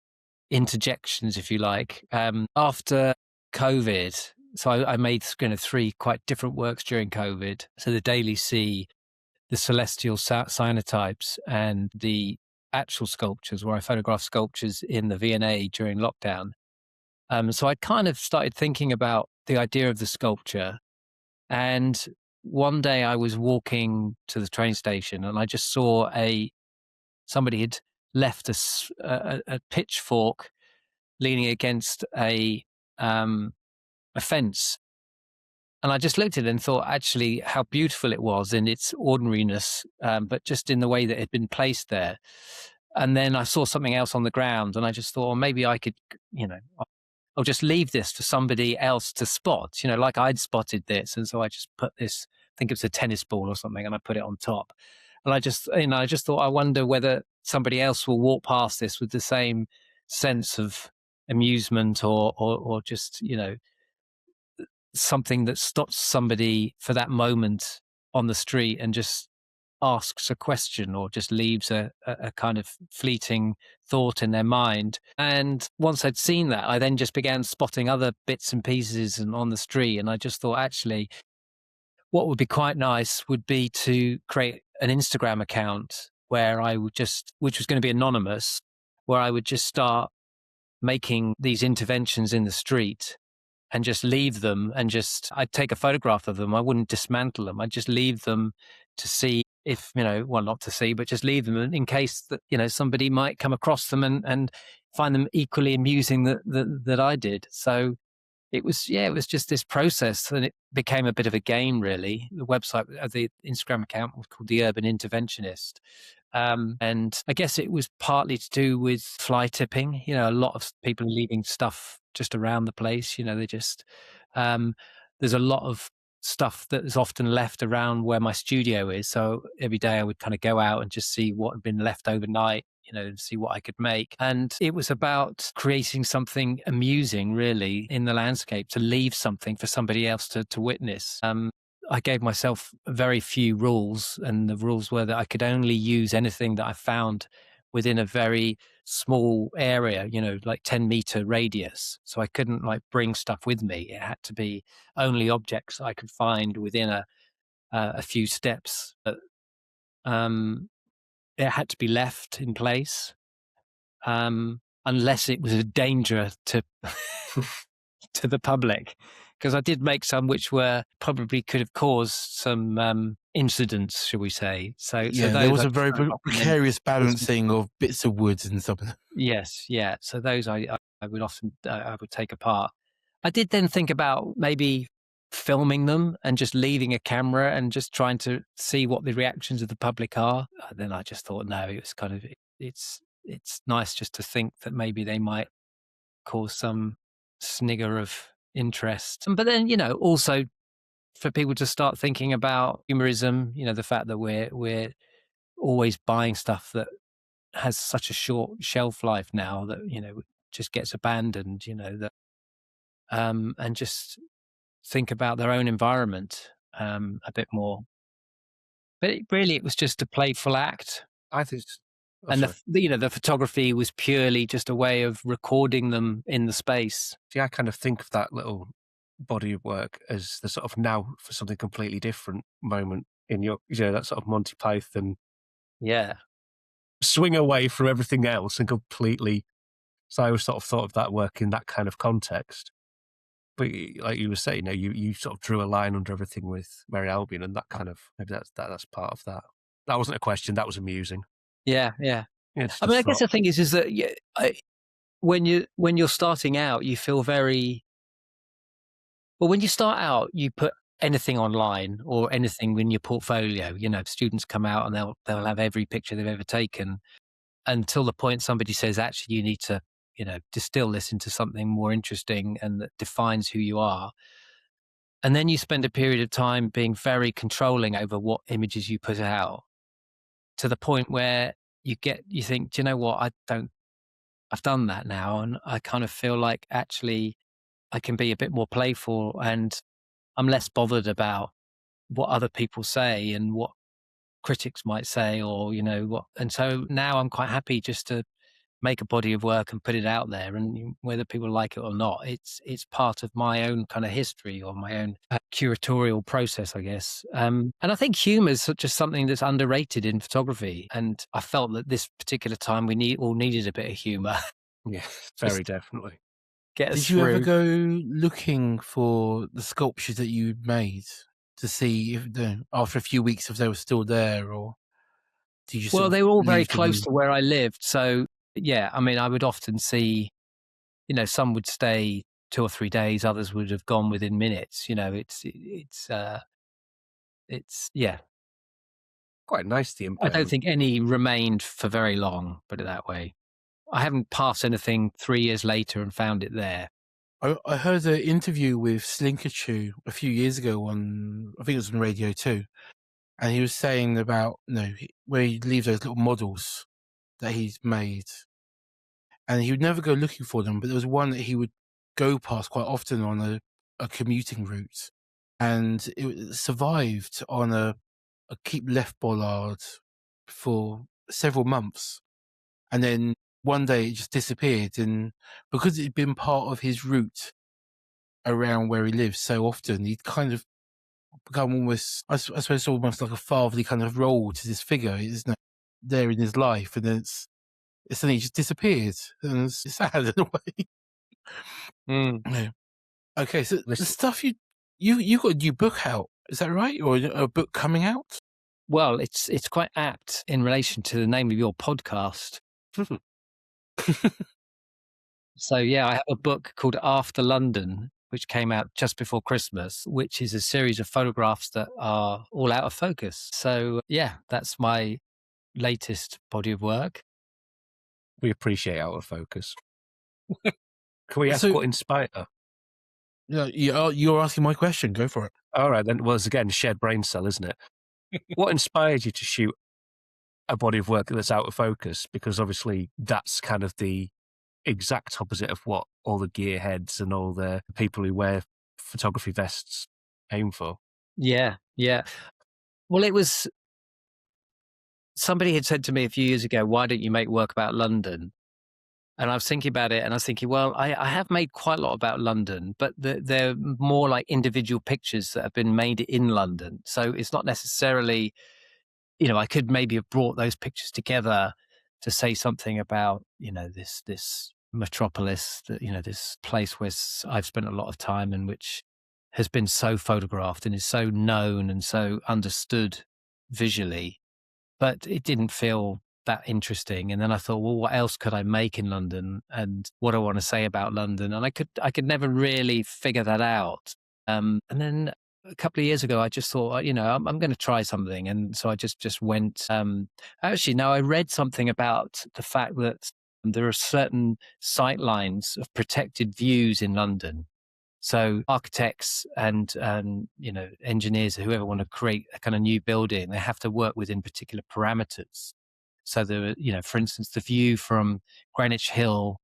interjections, if you like. After COVID, so I made 3 quite different works during COVID. So the Daily Sea, the celestial cyanotypes, and the actual sculptures, where I photographed sculptures in the V&A during lockdown. So I kind of started thinking about the idea of the sculpture. And one day I was walking to the train station, and I just saw somebody had left a pitchfork leaning against a fence. And I just looked at it and thought, actually, how beautiful it was in its ordinariness, but just in the way that it had been placed there. And then I saw something else on the ground, and I just thought, well, maybe I could, I'll just leave this for somebody else to spot, like I'd spotted this. And so I just put this, I think it was a tennis ball or something, and I put it on top. And I just thought, I wonder whether somebody else will walk past this with the same sense of amusement or just, something that stops somebody for that moment on the street and just asks a question or just leaves a kind of fleeting thought in their mind. And once I'd seen that, I then just began spotting other bits and pieces on the street. And I just thought, actually, what would be quite nice would be to create an Instagram account where I would which was going to be anonymous, where I would just start making these interventions in the street and just leave them, and I'd take a photograph of them. I wouldn't dismantle them. I'd just leave them to see if, not to see, but just leave them in case that, somebody might come across them and find them equally amusing that I did. So it was just this process, and it became a bit of a game, really. The website, the Instagram account was called The Urban Interventionist. And I guess it was partly to do with fly tipping. A lot of people are leaving stuff just around the place. They just, there's a lot of stuff that is often left around where my studio is. So every day I would kind of go out and just see what had been left overnight, and see what I could make. And it was about creating something amusing, really, in the landscape, to leave something for somebody else to witness. I gave myself very few rules, and the rules were that I could only use anything that I found within a very small area, like 10-meter radius. So I couldn't like bring stuff with me. It had to be only objects I could find within a few steps. But, it had to be left in place, unless it was a danger to to the public, because I did make some which were probably could have caused some incidents, shall we say? So Yeah, there those was I a very prefer not to precarious mention. balancing of bits of wood and stuff. Yes, yeah. So those I would often I would take apart. I did then think about maybe filming them and just leaving a camera and just trying to see what the reactions of the public are. Then I just thought, no, it was kind of it's nice just to think that maybe they might cause some snigger of interest. But then, also for people to start thinking about humorism, the fact that we're always buying stuff that has such a short shelf life now that, just gets abandoned, that and just think about their own environment a bit more. But it was just a playful act. I think. Oh, And sorry. the photography was purely just a way of recording them in the space. See, I kind of think of that little body of work as the sort of now for something completely different moment in your, that sort of Monty Python Yeah. swing away from everything else and completely. So I always sort of thought of that work in that kind of context. But like you were saying, you sort of drew a line under everything with Mary Albion, and that kind of maybe that's part of that. That wasn't a question. That was amusing. Yeah. Yeah. Yeah, it's I mean, I just guess thought, the thing is that when you're starting out, you feel very well. When you start out, you put anything online or anything in your portfolio. Students come out and they'll have every picture they've ever taken until the point somebody says, actually, you need to distill this into something more interesting and that defines who you are. And then you spend a period of time being very controlling over what images you put out, to the point where you think, do you know what? I've done that now. And I kind of feel like actually I can be a bit more playful and I'm less bothered about what other people say and what critics might say, or, what. And so now I'm quite happy just to make a body of work and put it out there, and whether people like it or not, it's part of my own kind of history or my own curatorial process, I guess. And I think humor is just something that's underrated in photography, and I felt that this particular time we all needed a bit of humor. yeah, Just very definitely. get us Did you ever through. go looking for the sculptures that you made to see if after a few weeks if they were still there, or did you just Well, sort of they were all very leave them? close to where I lived, so yeah, I mean, I would often see, some would stay 2 or 3 days, others would have gone within minutes. It's yeah. Quite nice, the I don't impermanent. think any remained for very long, put it that way. I haven't passed anything 3 years later and found it there. I heard an interview with Slinkerchew a few years ago on, I think it was on Radio 2, and he was saying about where he leaves those little models that he's made, and he would never go looking for them, but there was one that he would go past quite often on a commuting route, and it survived on a keep left bollard for several months, and then one day it just disappeared, and because it'd been part of his route around where he lives so often, he'd kind of become almost, I suppose, almost like a fatherly kind of role to this figure, isn't it? There in his life, and then it's suddenly just disappeared, and it's sad in a way. Mm. Yeah. Okay, so the Listen, stuff you got a new book out, is that right, or a book coming out? Well, it's quite apt in relation to the name of your podcast. So yeah, I have a book called After London, which came out just before Christmas, which is a series of photographs that are all out of focus. So yeah, that's my latest body of work. we appreciate out of focus. Can we ask So what inspired? you're asking my question. Go for it. All right, then. Well, it's again shared brain cell, isn't it? What inspired you to shoot a body of work that's out of focus? Because obviously that's kind of the exact opposite of what all the gearheads and all the people who wear photography vests aim for. Yeah, yeah. Well, it was somebody had said to me a few years ago, why don't you make work about London? And I was thinking about it, and I was thinking, well, I have made quite a lot about London, but they're more like individual pictures that have been made in London. So it's not necessarily, I could maybe have brought those pictures together to say something about, this metropolis, this place where I've spent a lot of time and which has been so photographed and is so known and so understood visually, but it didn't feel that interesting. And then I thought, well, what else could I make in London, and what do I want to say about London? And I could never really figure that out. And then a couple of years ago, I just thought, I'm going to try something, and so I just went. Actually, now I read something about the fact that there are certain sight lines of protected views in London. So architects and engineers, whoever want to create a kind of new building, they have to work within particular parameters. So for instance, the view from Greenwich Hill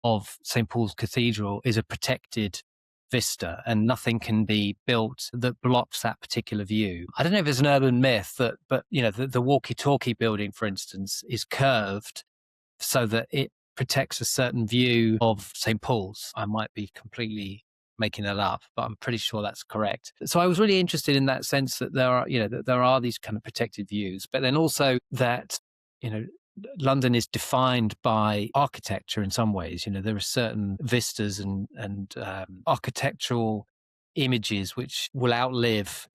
of St. Paul's Cathedral is a protected vista, and nothing can be built that blocks that particular view. I don't know if it's an urban myth but the walkie-talkie building, for instance, is curved so that it protects a certain view of St. Paul's. I might be completely making that up, but I'm pretty sure that's correct. So I was really interested in that sense that there are these kind of protected views, but then also that, London is defined by architecture in some ways. There are certain vistas and architectural images which will outlive,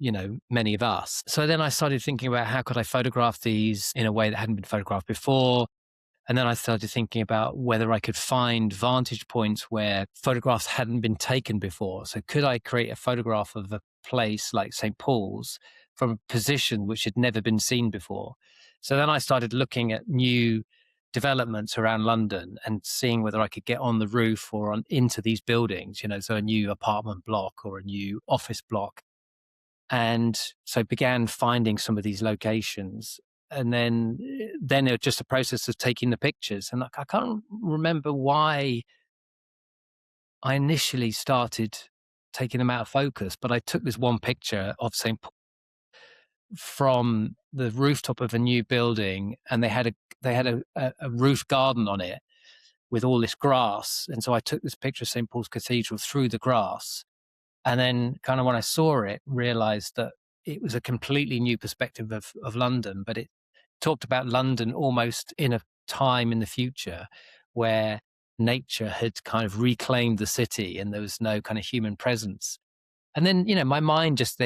many of us. So then I started thinking about how could I photograph these in a way that hadn't been photographed before. And then I started thinking about whether I could find vantage points where photographs hadn't been taken before. So could I create a photograph of a place like St. Paul's from a position which had never been seen before? So then I started looking at new developments around London and seeing whether I could get on the roof or into these buildings, so a new apartment block or a new office block. And so began finding some of these locations. And then it was just a process of taking the pictures. And I can't remember why I initially started taking them out of focus, but I took this one picture of St. Paul from the rooftop of a new building, and they had a roof garden on it with all this grass. And so I took this picture of St. Paul's Cathedral through the grass. And then kind of when I saw it, realized that it was a completely new perspective of London, but it talked about London almost in a time in the future where nature had kind of reclaimed the city and there was no kind of human presence. And then, my mind just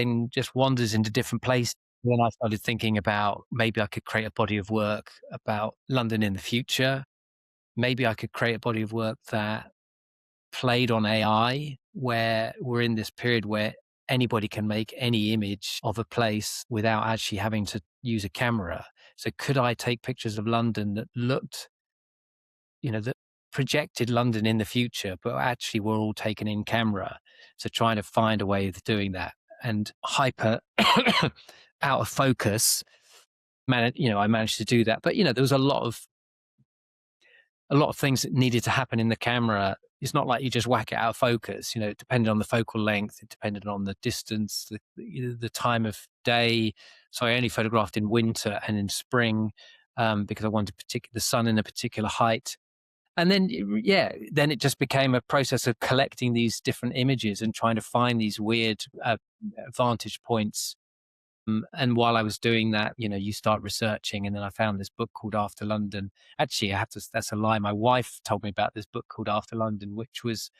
wanders into different places. Then I started thinking about maybe I could create a body of work about London in the future. Maybe I could create a body of work that played on AI, where we're in this period where anybody can make any image of a place without actually having to use a camera. So could I take pictures of London that looked, that projected London in the future, but actually were all taken in camera? So trying to find a way of doing that and hyper out of focus. I managed to do that, but there was a lot of things that needed to happen in the camera. It's not like you just whack it out of focus. It depended on the focal length, it depended on the distance, the time of day. So I only photographed in winter and in spring because I wanted the sun in a particular height. And then, then it just became a process of collecting these different images and trying to find these weird vantage points. And while I was doing that, you start researching. And then I found this book called After London. Actually, that's a lie. My wife told me about this book called After London, which was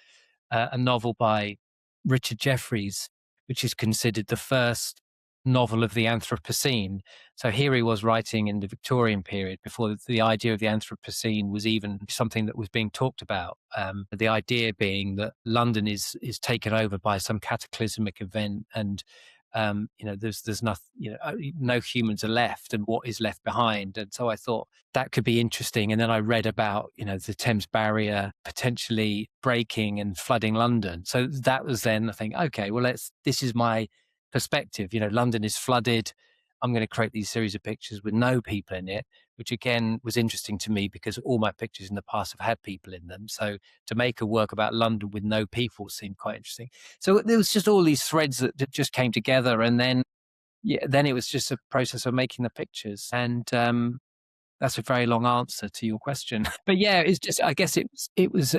a novel by Richard Jefferies, which is considered the first novel of the Anthropocene. So here he was writing in the Victorian period before the idea of the Anthropocene was even something that was being talked about. The idea being that London is taken over by some cataclysmic event, and there's nothing, no humans are left, and what is left behind. And so I thought that could be interesting. And then I read about, the Thames Barrier potentially breaking and flooding London. So that was then I think, okay, well, this is my perspective. London is flooded. I'm going to create these series of pictures with no people in it, which again was interesting to me because all my pictures in the past have had people in them. So to make a work about London with no people seemed quite interesting. So there was just all these threads that just came together. And then then it was just a process of making the pictures. And that's a very long answer to your question. But yeah, it's just, I guess it was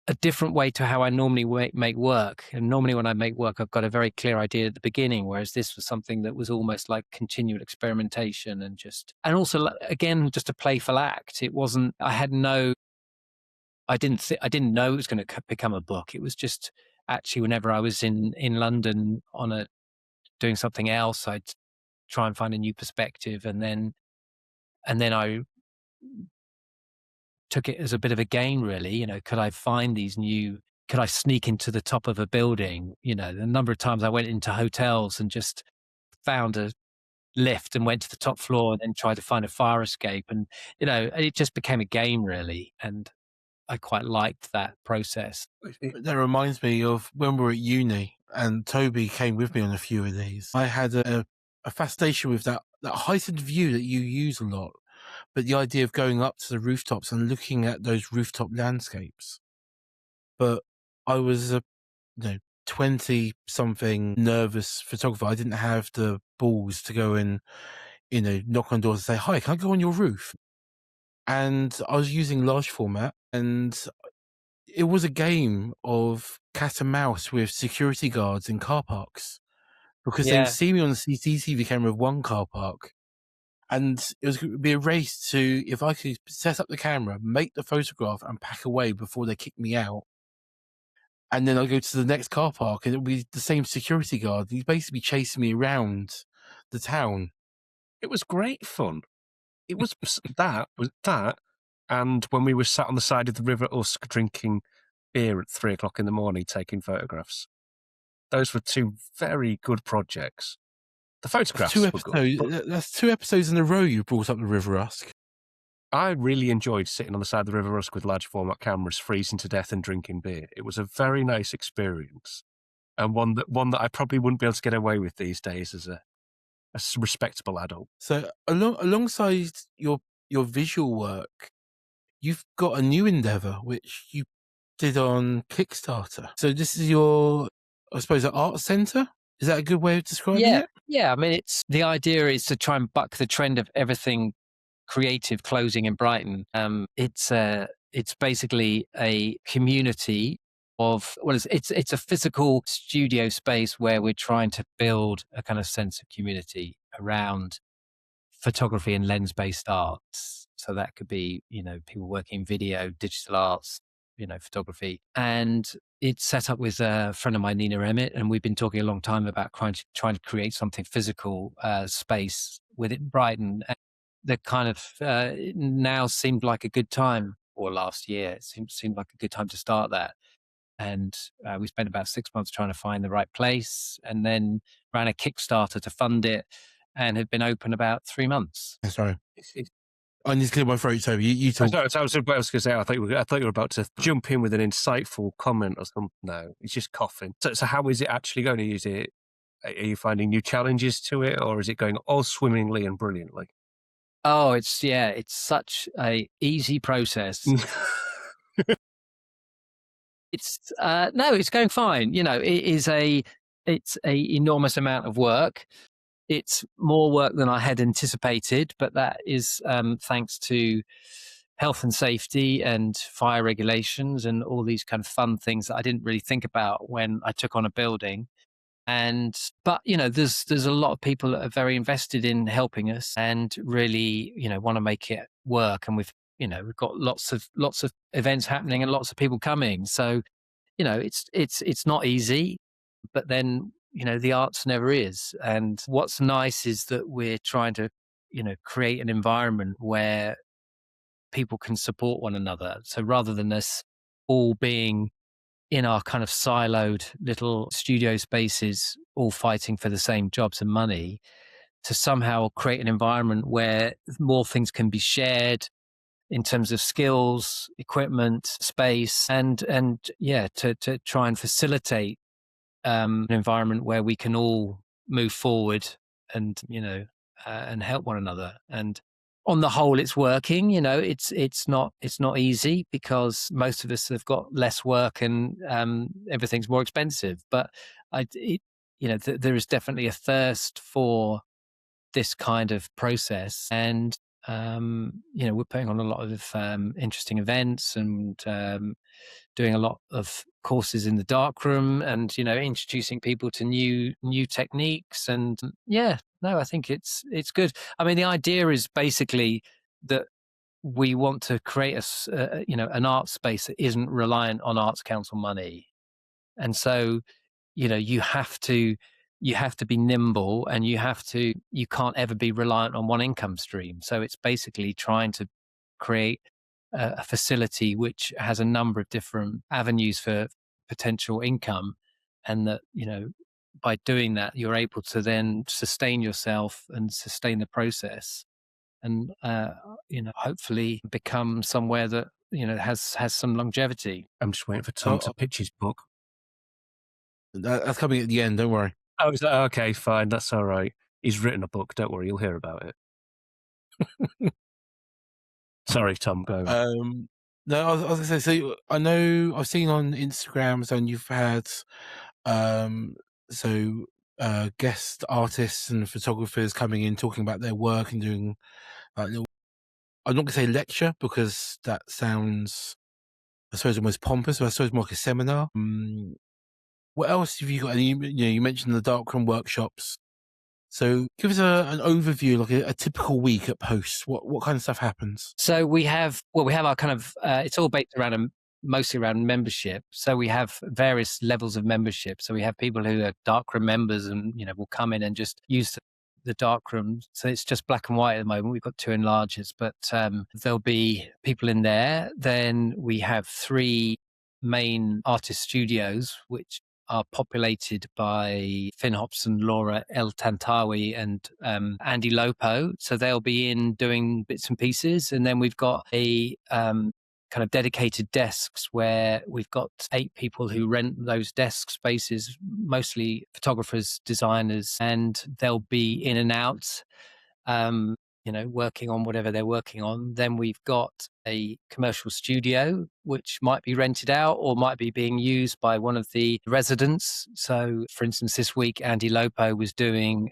a different way to how I normally make work. And normally when I make work, I've got a very clear idea at the beginning, whereas this was something that was almost like continual experimentation and also again, just a playful act. It wasn't, I didn't know it was going to become a book. It was just actually whenever I was in London doing something else, I'd try and find a new perspective. And then I took it as a bit of a game, really. Could I could I sneak into the top of a building? The number of times I went into hotels and just found a lift and went to the top floor and then tried to find a fire escape. And, it just became a game, really. And I quite liked that process. That reminds me of when we were at uni and Toby came with me on a few of these. I had a fascination with that heightened view that you use a lot, but the idea of going up to the rooftops and looking at those rooftop landscapes. But I was a 20-something nervous photographer. I didn't have the balls to go and, knock on doors and say, "Hi, can I go on your roof?" And I was using large format, and it was a game of cat and mouse with security guards in car parks because they would Yeah. see me on the CCTV camera of one car park. And it was going to be a race to, if I could set up the camera, make the photograph and pack away before they kick me out. And then I'd go to the next car park and it would be the same security guard. He'd basically chasing me around the town. It was great fun. It was that, and when we were sat on the side of the River Usk drinking beer at 3 o'clock in the morning, taking photographs. Those were two very good projects. The photographs were good. That's 2 episodes in a row you brought up the River Usk. I really enjoyed sitting on the side of the River Usk with large format cameras, freezing to death and drinking beer. It was a very nice experience, and one that I probably wouldn't be able to get away with these days as a respectable adult. So alongside your visual work, you've got a new endeavor which you did on Kickstarter. So this is your, I suppose, an art center. Is that a good way of describing it? Yeah. I mean, the idea is to try and buck the trend of everything creative closing in Brighton. It's basically a community of, it's a physical studio space where we're trying to build a kind of sense of community around photography and lens-based arts. So that could be, people working in video, digital arts, photography. And it's set up with a friend of mine, Nina Emmett, and we've been talking a long time about trying to create something physical space within Brighton. And the kind of now seemed like a good time, or last year, it seemed like a good time to start that. And we spent about 6 months trying to find the right place, and then ran a Kickstarter to fund it, and have been open about 3 months. Sorry. I need to clear my throat, Toby. You talk. I was going to say, I thought you were about to jump in with an insightful comment or something. No, it's just coughing. So how is it actually going to use it? Are you finding new challenges to it, or is it going all swimmingly and brilliantly? Oh, it's such a easy process. It's going fine. It's a enormous amount of work. It's more work than I had anticipated, but that is thanks to health and safety and fire regulations and all these kind of fun things that I didn't really think about when I took on a building. But there's a lot of people that are very invested in helping us and really want to make it work. And we've got lots of events happening and lots of people coming. So it's not easy, but then the arts never is. And what's nice is that we're trying to create an environment where people can support one another. So rather than us all being in our kind of siloed little studio spaces, all fighting for the same jobs and money, to somehow create an environment where more things can be shared in terms of skills, equipment, space, and to try and facilitate an environment where we can all move forward and and help one another. And on the whole, it's working. It's not easy because most of us have got less work and everything's more expensive. But there is definitely a thirst for this kind of process. And, we're putting on a lot of interesting events and doing a lot of courses in the darkroom and, introducing people to new techniques. And I think it's good. I mean, the idea is basically that we want to create an art space that isn't reliant on Arts Council money. And so, you have to be nimble, and you can't ever be reliant on one income stream. So it's basically trying to create a facility which has a number of different avenues for potential income. And that, by doing that, you're able to then sustain yourself and sustain the process, and hopefully become somewhere that has some longevity. I'm just waiting for Tom to pitch his book. That's coming at the end. Don't worry. Oh, is that okay? Fine, that's all right. He's written a book. Don't worry, you'll hear about it. Sorry, Tom. Go. No, I was going to say. So I know I've seen on Instagrams, and you've had guest artists and photographers coming in talking about their work and doing little. I'm not going to say lecture because that sounds, I suppose, almost pompous. But I suppose more like a seminar. What else have you got? You mentioned the darkroom workshops. So give us an overview, like a typical week at Post. What kind of stuff happens? So we have our kind of, it's all based around mostly around membership. So we have various levels of membership. So we have people who are darkroom members and, will come in and just use the darkroom. So it's just black and white at the moment. We've got 2 enlargers, but there'll be people in there. Then we have 3 main artist studios, which are populated by Finn Hobson, Laura El Tantawi, and Andy Lopo. So they'll be in doing bits and pieces. And then we've got a kind of dedicated desks where we've got 8 people who rent those desk spaces, mostly photographers, designers, and they'll be in and out, working on whatever they're working on. Then we've got a commercial studio, which might be rented out or might be being used by one of the residents. So, for instance, this week, Andy Lopo was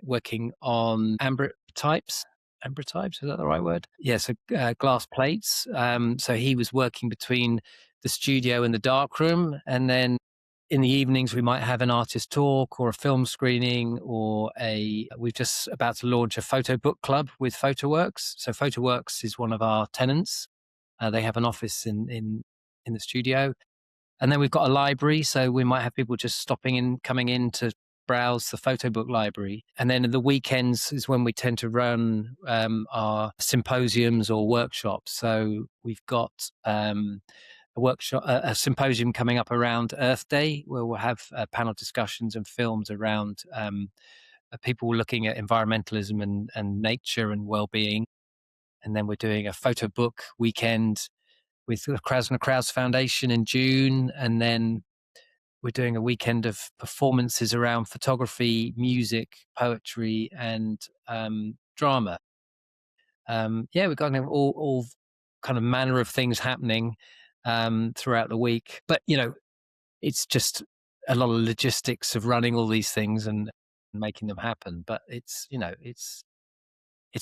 working on ambrotypes. Ambrotypes, is that the right word? Yeah, so glass plates. So he was working between the studio and the darkroom, and then in the evenings, we might have an artist talk or a film screening, or we're just about to launch a photo book club with PhotoWorks. So PhotoWorks is one of our tenants. They have an office in the studio. And then we've got a library. So we might have people just coming in to browse the photo book library. And then in the weekends is when we tend to run our symposiums or workshops. So we've got a symposium coming up around Earth Day, where we'll have panel discussions and films around people looking at environmentalism and nature and well-being. And then we're doing a photo book weekend with the Krasner Krauss Foundation in June. And then we're doing a weekend of performances around photography, music, poetry, and drama. We've got all kind of manner of things happening throughout the week. But, it's just a lot of logistics of running all these things and making them happen. But it's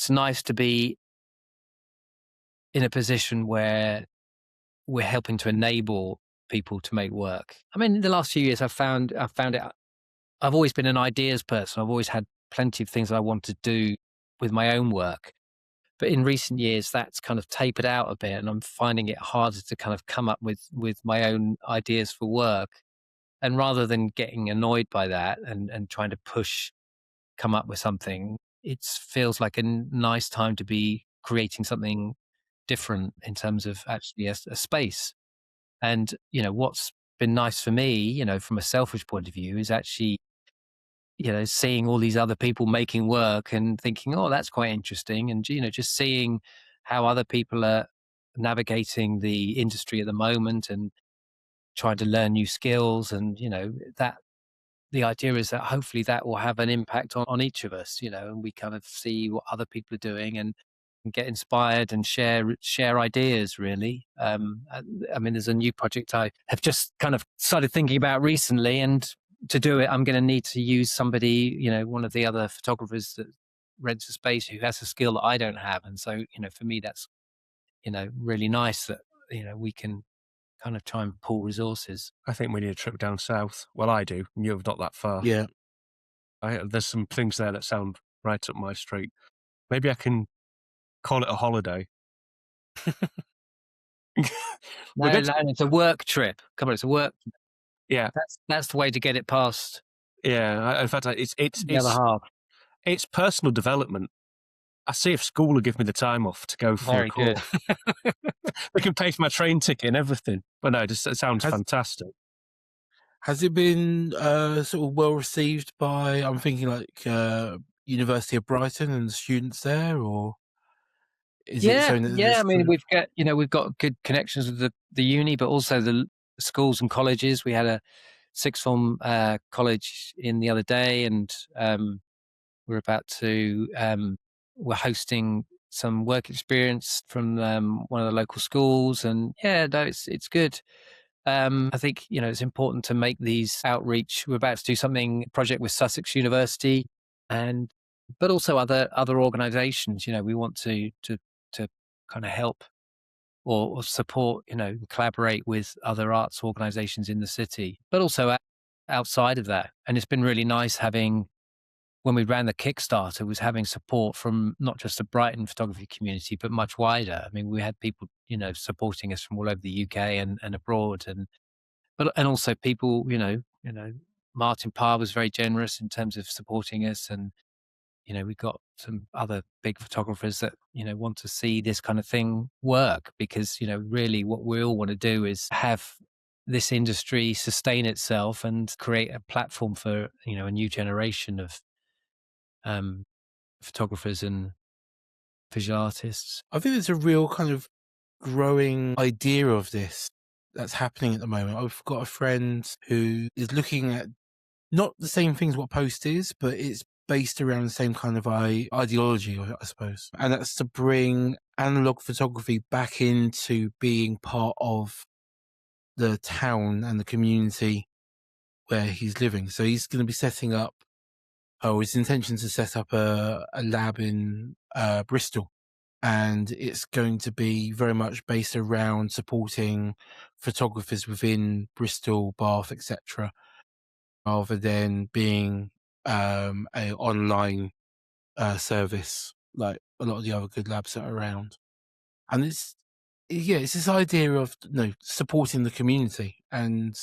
nice to be in a position where we're helping to enable people to make work. I mean, in the last few years, I've found it. I've always been an ideas person. I've always had plenty of things I want to do with my own work. But in recent years, that's kind of tapered out a bit, and I'm finding it harder to kind of come up with my own ideas for work. And rather than getting annoyed by that and trying to come up with something, it feels like a nice time to be creating something different in terms of actually a space. And, what's been nice for me, from a selfish point of view, is actually, seeing all these other people making work and thinking, oh, that's quite interesting. And, just seeing how other people are navigating the industry at the moment and trying to learn new skills. And, that the idea is that hopefully that will have an impact on each of us, and we kind of see what other people are doing and get inspired and share ideas, really. I mean, there's a new project I have just kind of started thinking about recently, and to do it, I'm going to need to use somebody, one of the other photographers that rents a space who has a skill that I don't have. And so, for me, that's, really nice that, we can kind of try and pool resources. I think we need a trip down south. Well, I do. You're not that far. Yeah. There's some things there that sound right up my street. Maybe I can call it a holiday. No, it's a work trip. Come on, it's a work trip. Yeah. That's the way to get it past. Yeah. In fact, it's the other half. It's personal development. I see if school will give me the time off to go for Very a course. They can pay for my train ticket and everything. But no, it sounds fantastic. Has it been sort of well received by, I'm thinking like University of Brighton and the students there, or is it something that I mean, we've got good connections with the uni, but also the schools and colleges. We had a sixth form college in the other day, and we're about to we're hosting some work experience from one of the local schools, and it's good. I think it's important to make these outreach. We're about to do something project with Sussex University, but also other organisations. We want to kind of help or support, collaborate with other arts organisations in the city, but also outside of that. And it's been really nice having, when we ran the Kickstarter, was having support from not just the Brighton photography community, but much wider. I mean, we had people, supporting us from all over the UK and abroad, and also people, Martin Parr was very generous in terms of supporting us, and we've got some other big photographers that want to see this kind of thing work, because really what we all want to do is have this industry sustain itself and create a platform for a new generation of photographers and visual artists. I think there's a real kind of growing idea of this that's happening at the moment. I've got a friend who is looking at not the same things what Post is, but it's based around the same kind of ideology, I suppose. And that's to bring analog photography back into being part of the town and the community where he's living. So he's going to be setting up, his intention to set up a lab in Bristol. And it's going to be very much based around supporting photographers within Bristol, Bath, etc., rather than being a online service like a lot of the other good labs that are around. And it's this idea of supporting the community and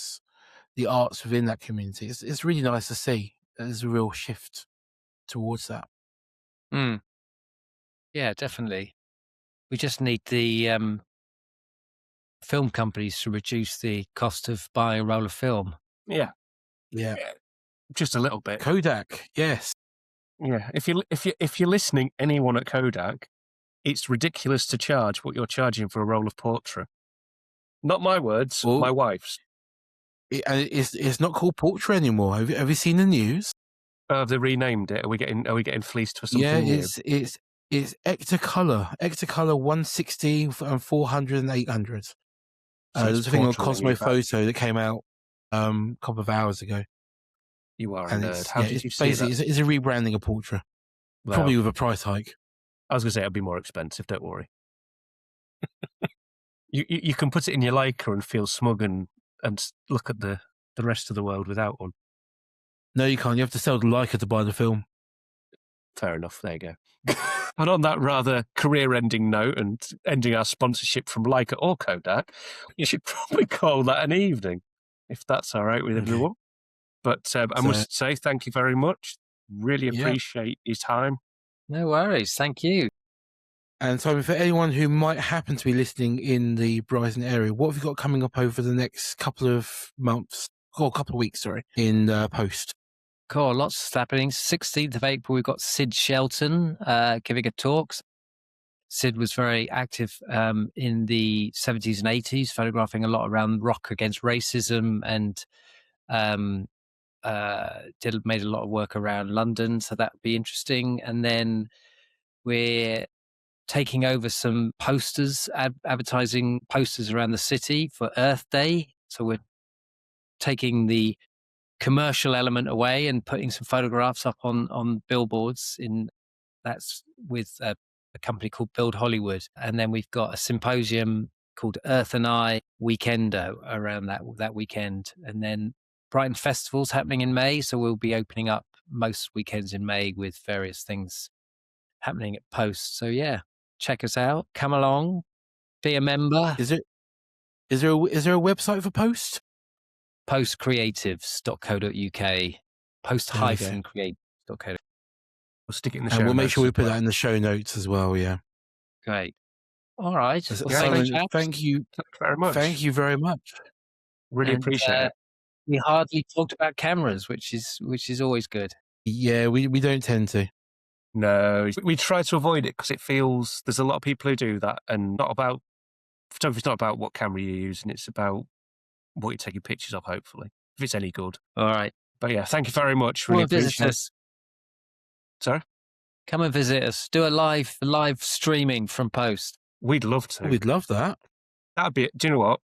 the arts within that community. It's really nice to see there's a real shift towards that. Yeah, definitely. We just need the film companies to reduce the cost of buying a roll of film. Yeah. Just a little bit. Kodak, yes. Yeah. If you're listening, anyone at Kodak, it's ridiculous to charge what you're charging for a roll of portrait. Not my words, my wife's. It's not called portrait anymore. Have you seen the news? Have they renamed it? Are we getting fleeced for something new? It's Ectacolor 160 and 400 and 800. There's a thing on Cosmo Photo that came out a couple of hours ago. You are a nerd. How did you see that? It's a rebranding of portrait, probably with a price hike. I was going to say it'll be more expensive. Don't worry. You can put it in your Leica and feel smug and look at the rest of the world without one. No, you can't. You have to sell the Leica to buy the film. Fair enough. There you go. And on that rather career-ending note and ending our sponsorship from Leica or Kodak, you should probably call that an evening, if that's all right with everyone. But I must say thank you very much. Really appreciate your time. No worries. Thank you. And Simon, for anyone who might happen to be listening in the Brighton area, what have you got coming up over the next couple of months, or couple of weeks, in Post? Cool, lots of happening. 16th of April, we've got Sid Shelton giving a talk. Sid was very active in the 70s and 80s, photographing a lot around rock against racism, and made a lot of work around London, so that would be interesting. And then we're taking over some posters, advertising posters around the city for Earth Day. So we're taking the commercial element away and putting some photographs up on billboards. That's with a company called Build Hollywood. And then we've got a symposium called Earth and I Weekendo around that weekend. And then Brighton Festival's happening in May. So we'll be opening up most weekends in May with various things happening at Post. So yeah, check us out. Come along, be a member. Is there a website for Post? Postcreatives.co.uk. Post-creatives.co.uk. We'll stick it in the show And we'll make notes sure we as put well. that in the show notes as well. Yeah. Great. All right. So, Well, Simon, chaps. thank you. Thank you very much. Thank you very much. Really appreciate it. We hardly talked about cameras, which is always good. Yeah, we don't tend to. No, we try to avoid it because it feels there's a lot of people who do that, and photography's not about what camera you're using, it's about what you're taking pictures of, hopefully, if it's any good. All right. But yeah, thank you very much. Really appreciate it. Sorry? Come and visit us. Do a live streaming from Post. We'd love to. We'd love that. That'd be it. Do you know what?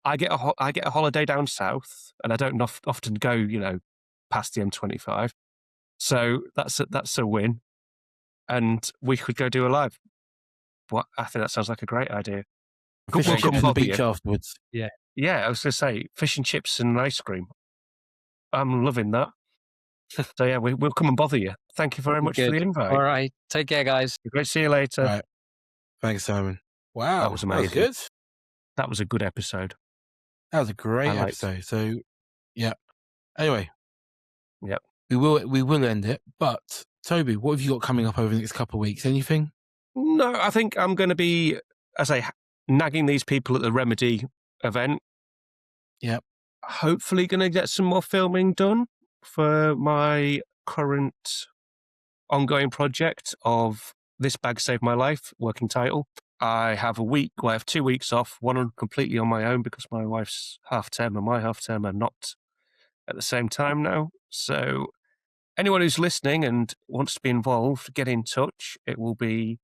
I get a holiday down south, and I don't often go, past the M25. So that's a win, and we could go do a live. I think that sounds like a great idea. Fish and chips on the beach afterwards. Yeah, I was going to say fish and chips and ice cream. I'm loving that. So yeah, we'll come and bother you. Thank you very much for the invite. All right, take care, guys. Great. See you later. All right. Thanks, Simon. Wow, that was amazing. That was good. That was a good episode. That was a great episode. So, yeah. Anyway. Yep. We will end it. But Toby, what have you got coming up over the next couple of weeks? Anything? No, I think I'm going to be, as I say, nagging these people at the Remedy event. Yep. Hopefully going to get some more filming done for my current ongoing project of This Bag Saved My Life, working title. I have 2 weeks off, one completely on my own because my wife's half term and my half term are not at the same time now. So anyone who's listening and wants to be involved, get in touch. It will be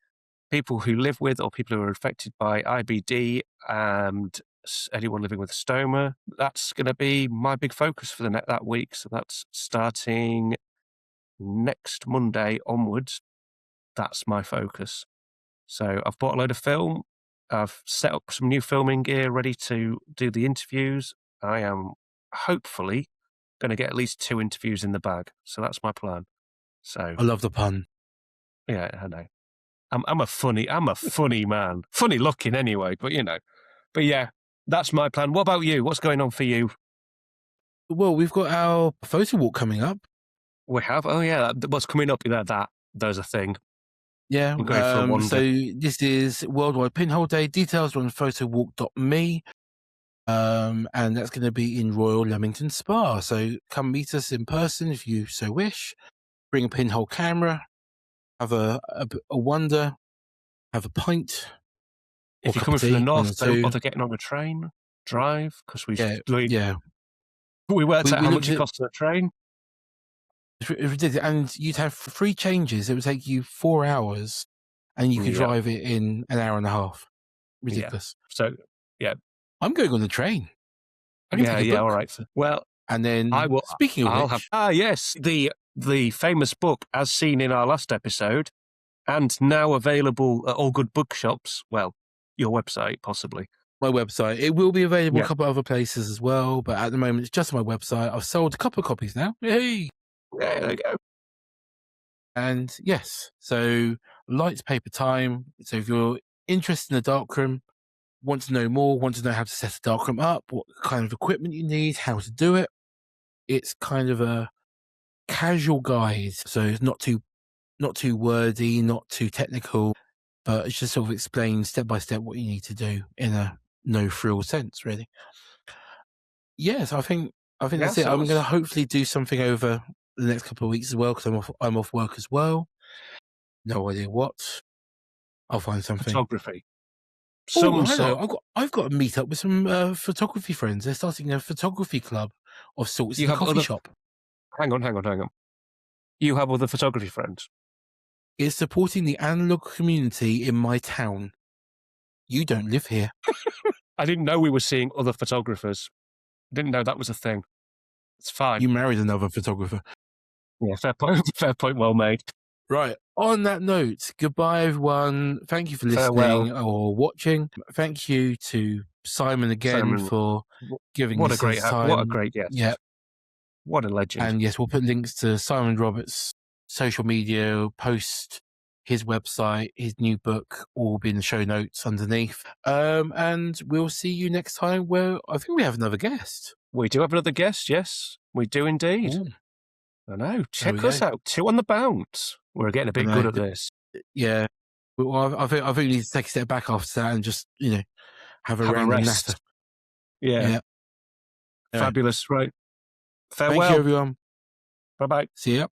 people who live with or people who are affected by IBD and anyone living with stoma. That's going to be my big focus for that week. So that's starting next Monday onwards. That's my focus. So I've bought a load of film. I've set up some new filming gear ready to do the interviews. I am hopefully going to get at least 2 interviews in the bag. So that's my plan. So I love the pun. Yeah, I know. I'm a funny man. Funny looking anyway, but But yeah, that's my plan. What about you? What's going on for you? Well, we've got our photo walk coming up. We have? Oh yeah, what's coming up? There's a thing. Yeah, so this is Worldwide Pinhole Day. Details are on photowalk.me, and that's going to be in Royal Leamington Spa. So come meet us in person if you so wish. Bring a pinhole camera, have a wander, have a pint. If you're coming from the north, don't bother getting on a train, drive, because we worked out how much it costs on a train. It's ridiculous. And you'd have 3 changes. It would take you 4 hours and you could drive it in an hour and a half. Ridiculous. Yeah. So, yeah. I'm going on the train. All right. Well, and then speaking of which. Yes, the famous book as seen in our last episode and now available at all good bookshops. Well, your website, possibly. My website. It will be available a couple of other places as well, but at the moment it's just my website. I've sold a couple of copies now. Yay! Yeah, there you go. And yes, so lights, paper, time. So if you're interested in the darkroom, want to know more, want to know how to set a darkroom up, what kind of equipment you need, how to do it, it's kind of a casual guide. So it's not too wordy, not too technical, but it's just sort of explains step by step what you need to do in a no frill sense, really. Yes, I think that's it. I'm going to hopefully do something over the next couple of weeks as well because I'm off work as well. No idea what. I'll find something. Photography. I've got to meet up with some photography friends. They're starting a photography club of sorts in a coffee shop. Hang on. You have other photography friends? It's supporting the analog community in my town. You don't live here. I didn't know we were seeing other photographers. I didn't know that was a thing. It's fine. You married another photographer. Yeah, fair point. Fair point. Well made. Right. On that note, goodbye, everyone. Thank you for listening or watching. Thank you to Simon again Simon, for giving what us a great, his time. what a great guest. Yeah. What a legend. And yes, we'll put links to Simon Roberts' social media, post his website, his new book, all will be in the show notes underneath. And we'll see you next time where I think we have another guest. We do have another guest, yes. We do indeed. Ooh. I know. Check us out. 2 on the Bounce. We're getting a bit good at this. Yeah. Well, I think we need to take a step back after that and just, have a random rest. natter. Yeah. Fabulous. Right. Farewell. Thank you, everyone. Bye-bye. See ya.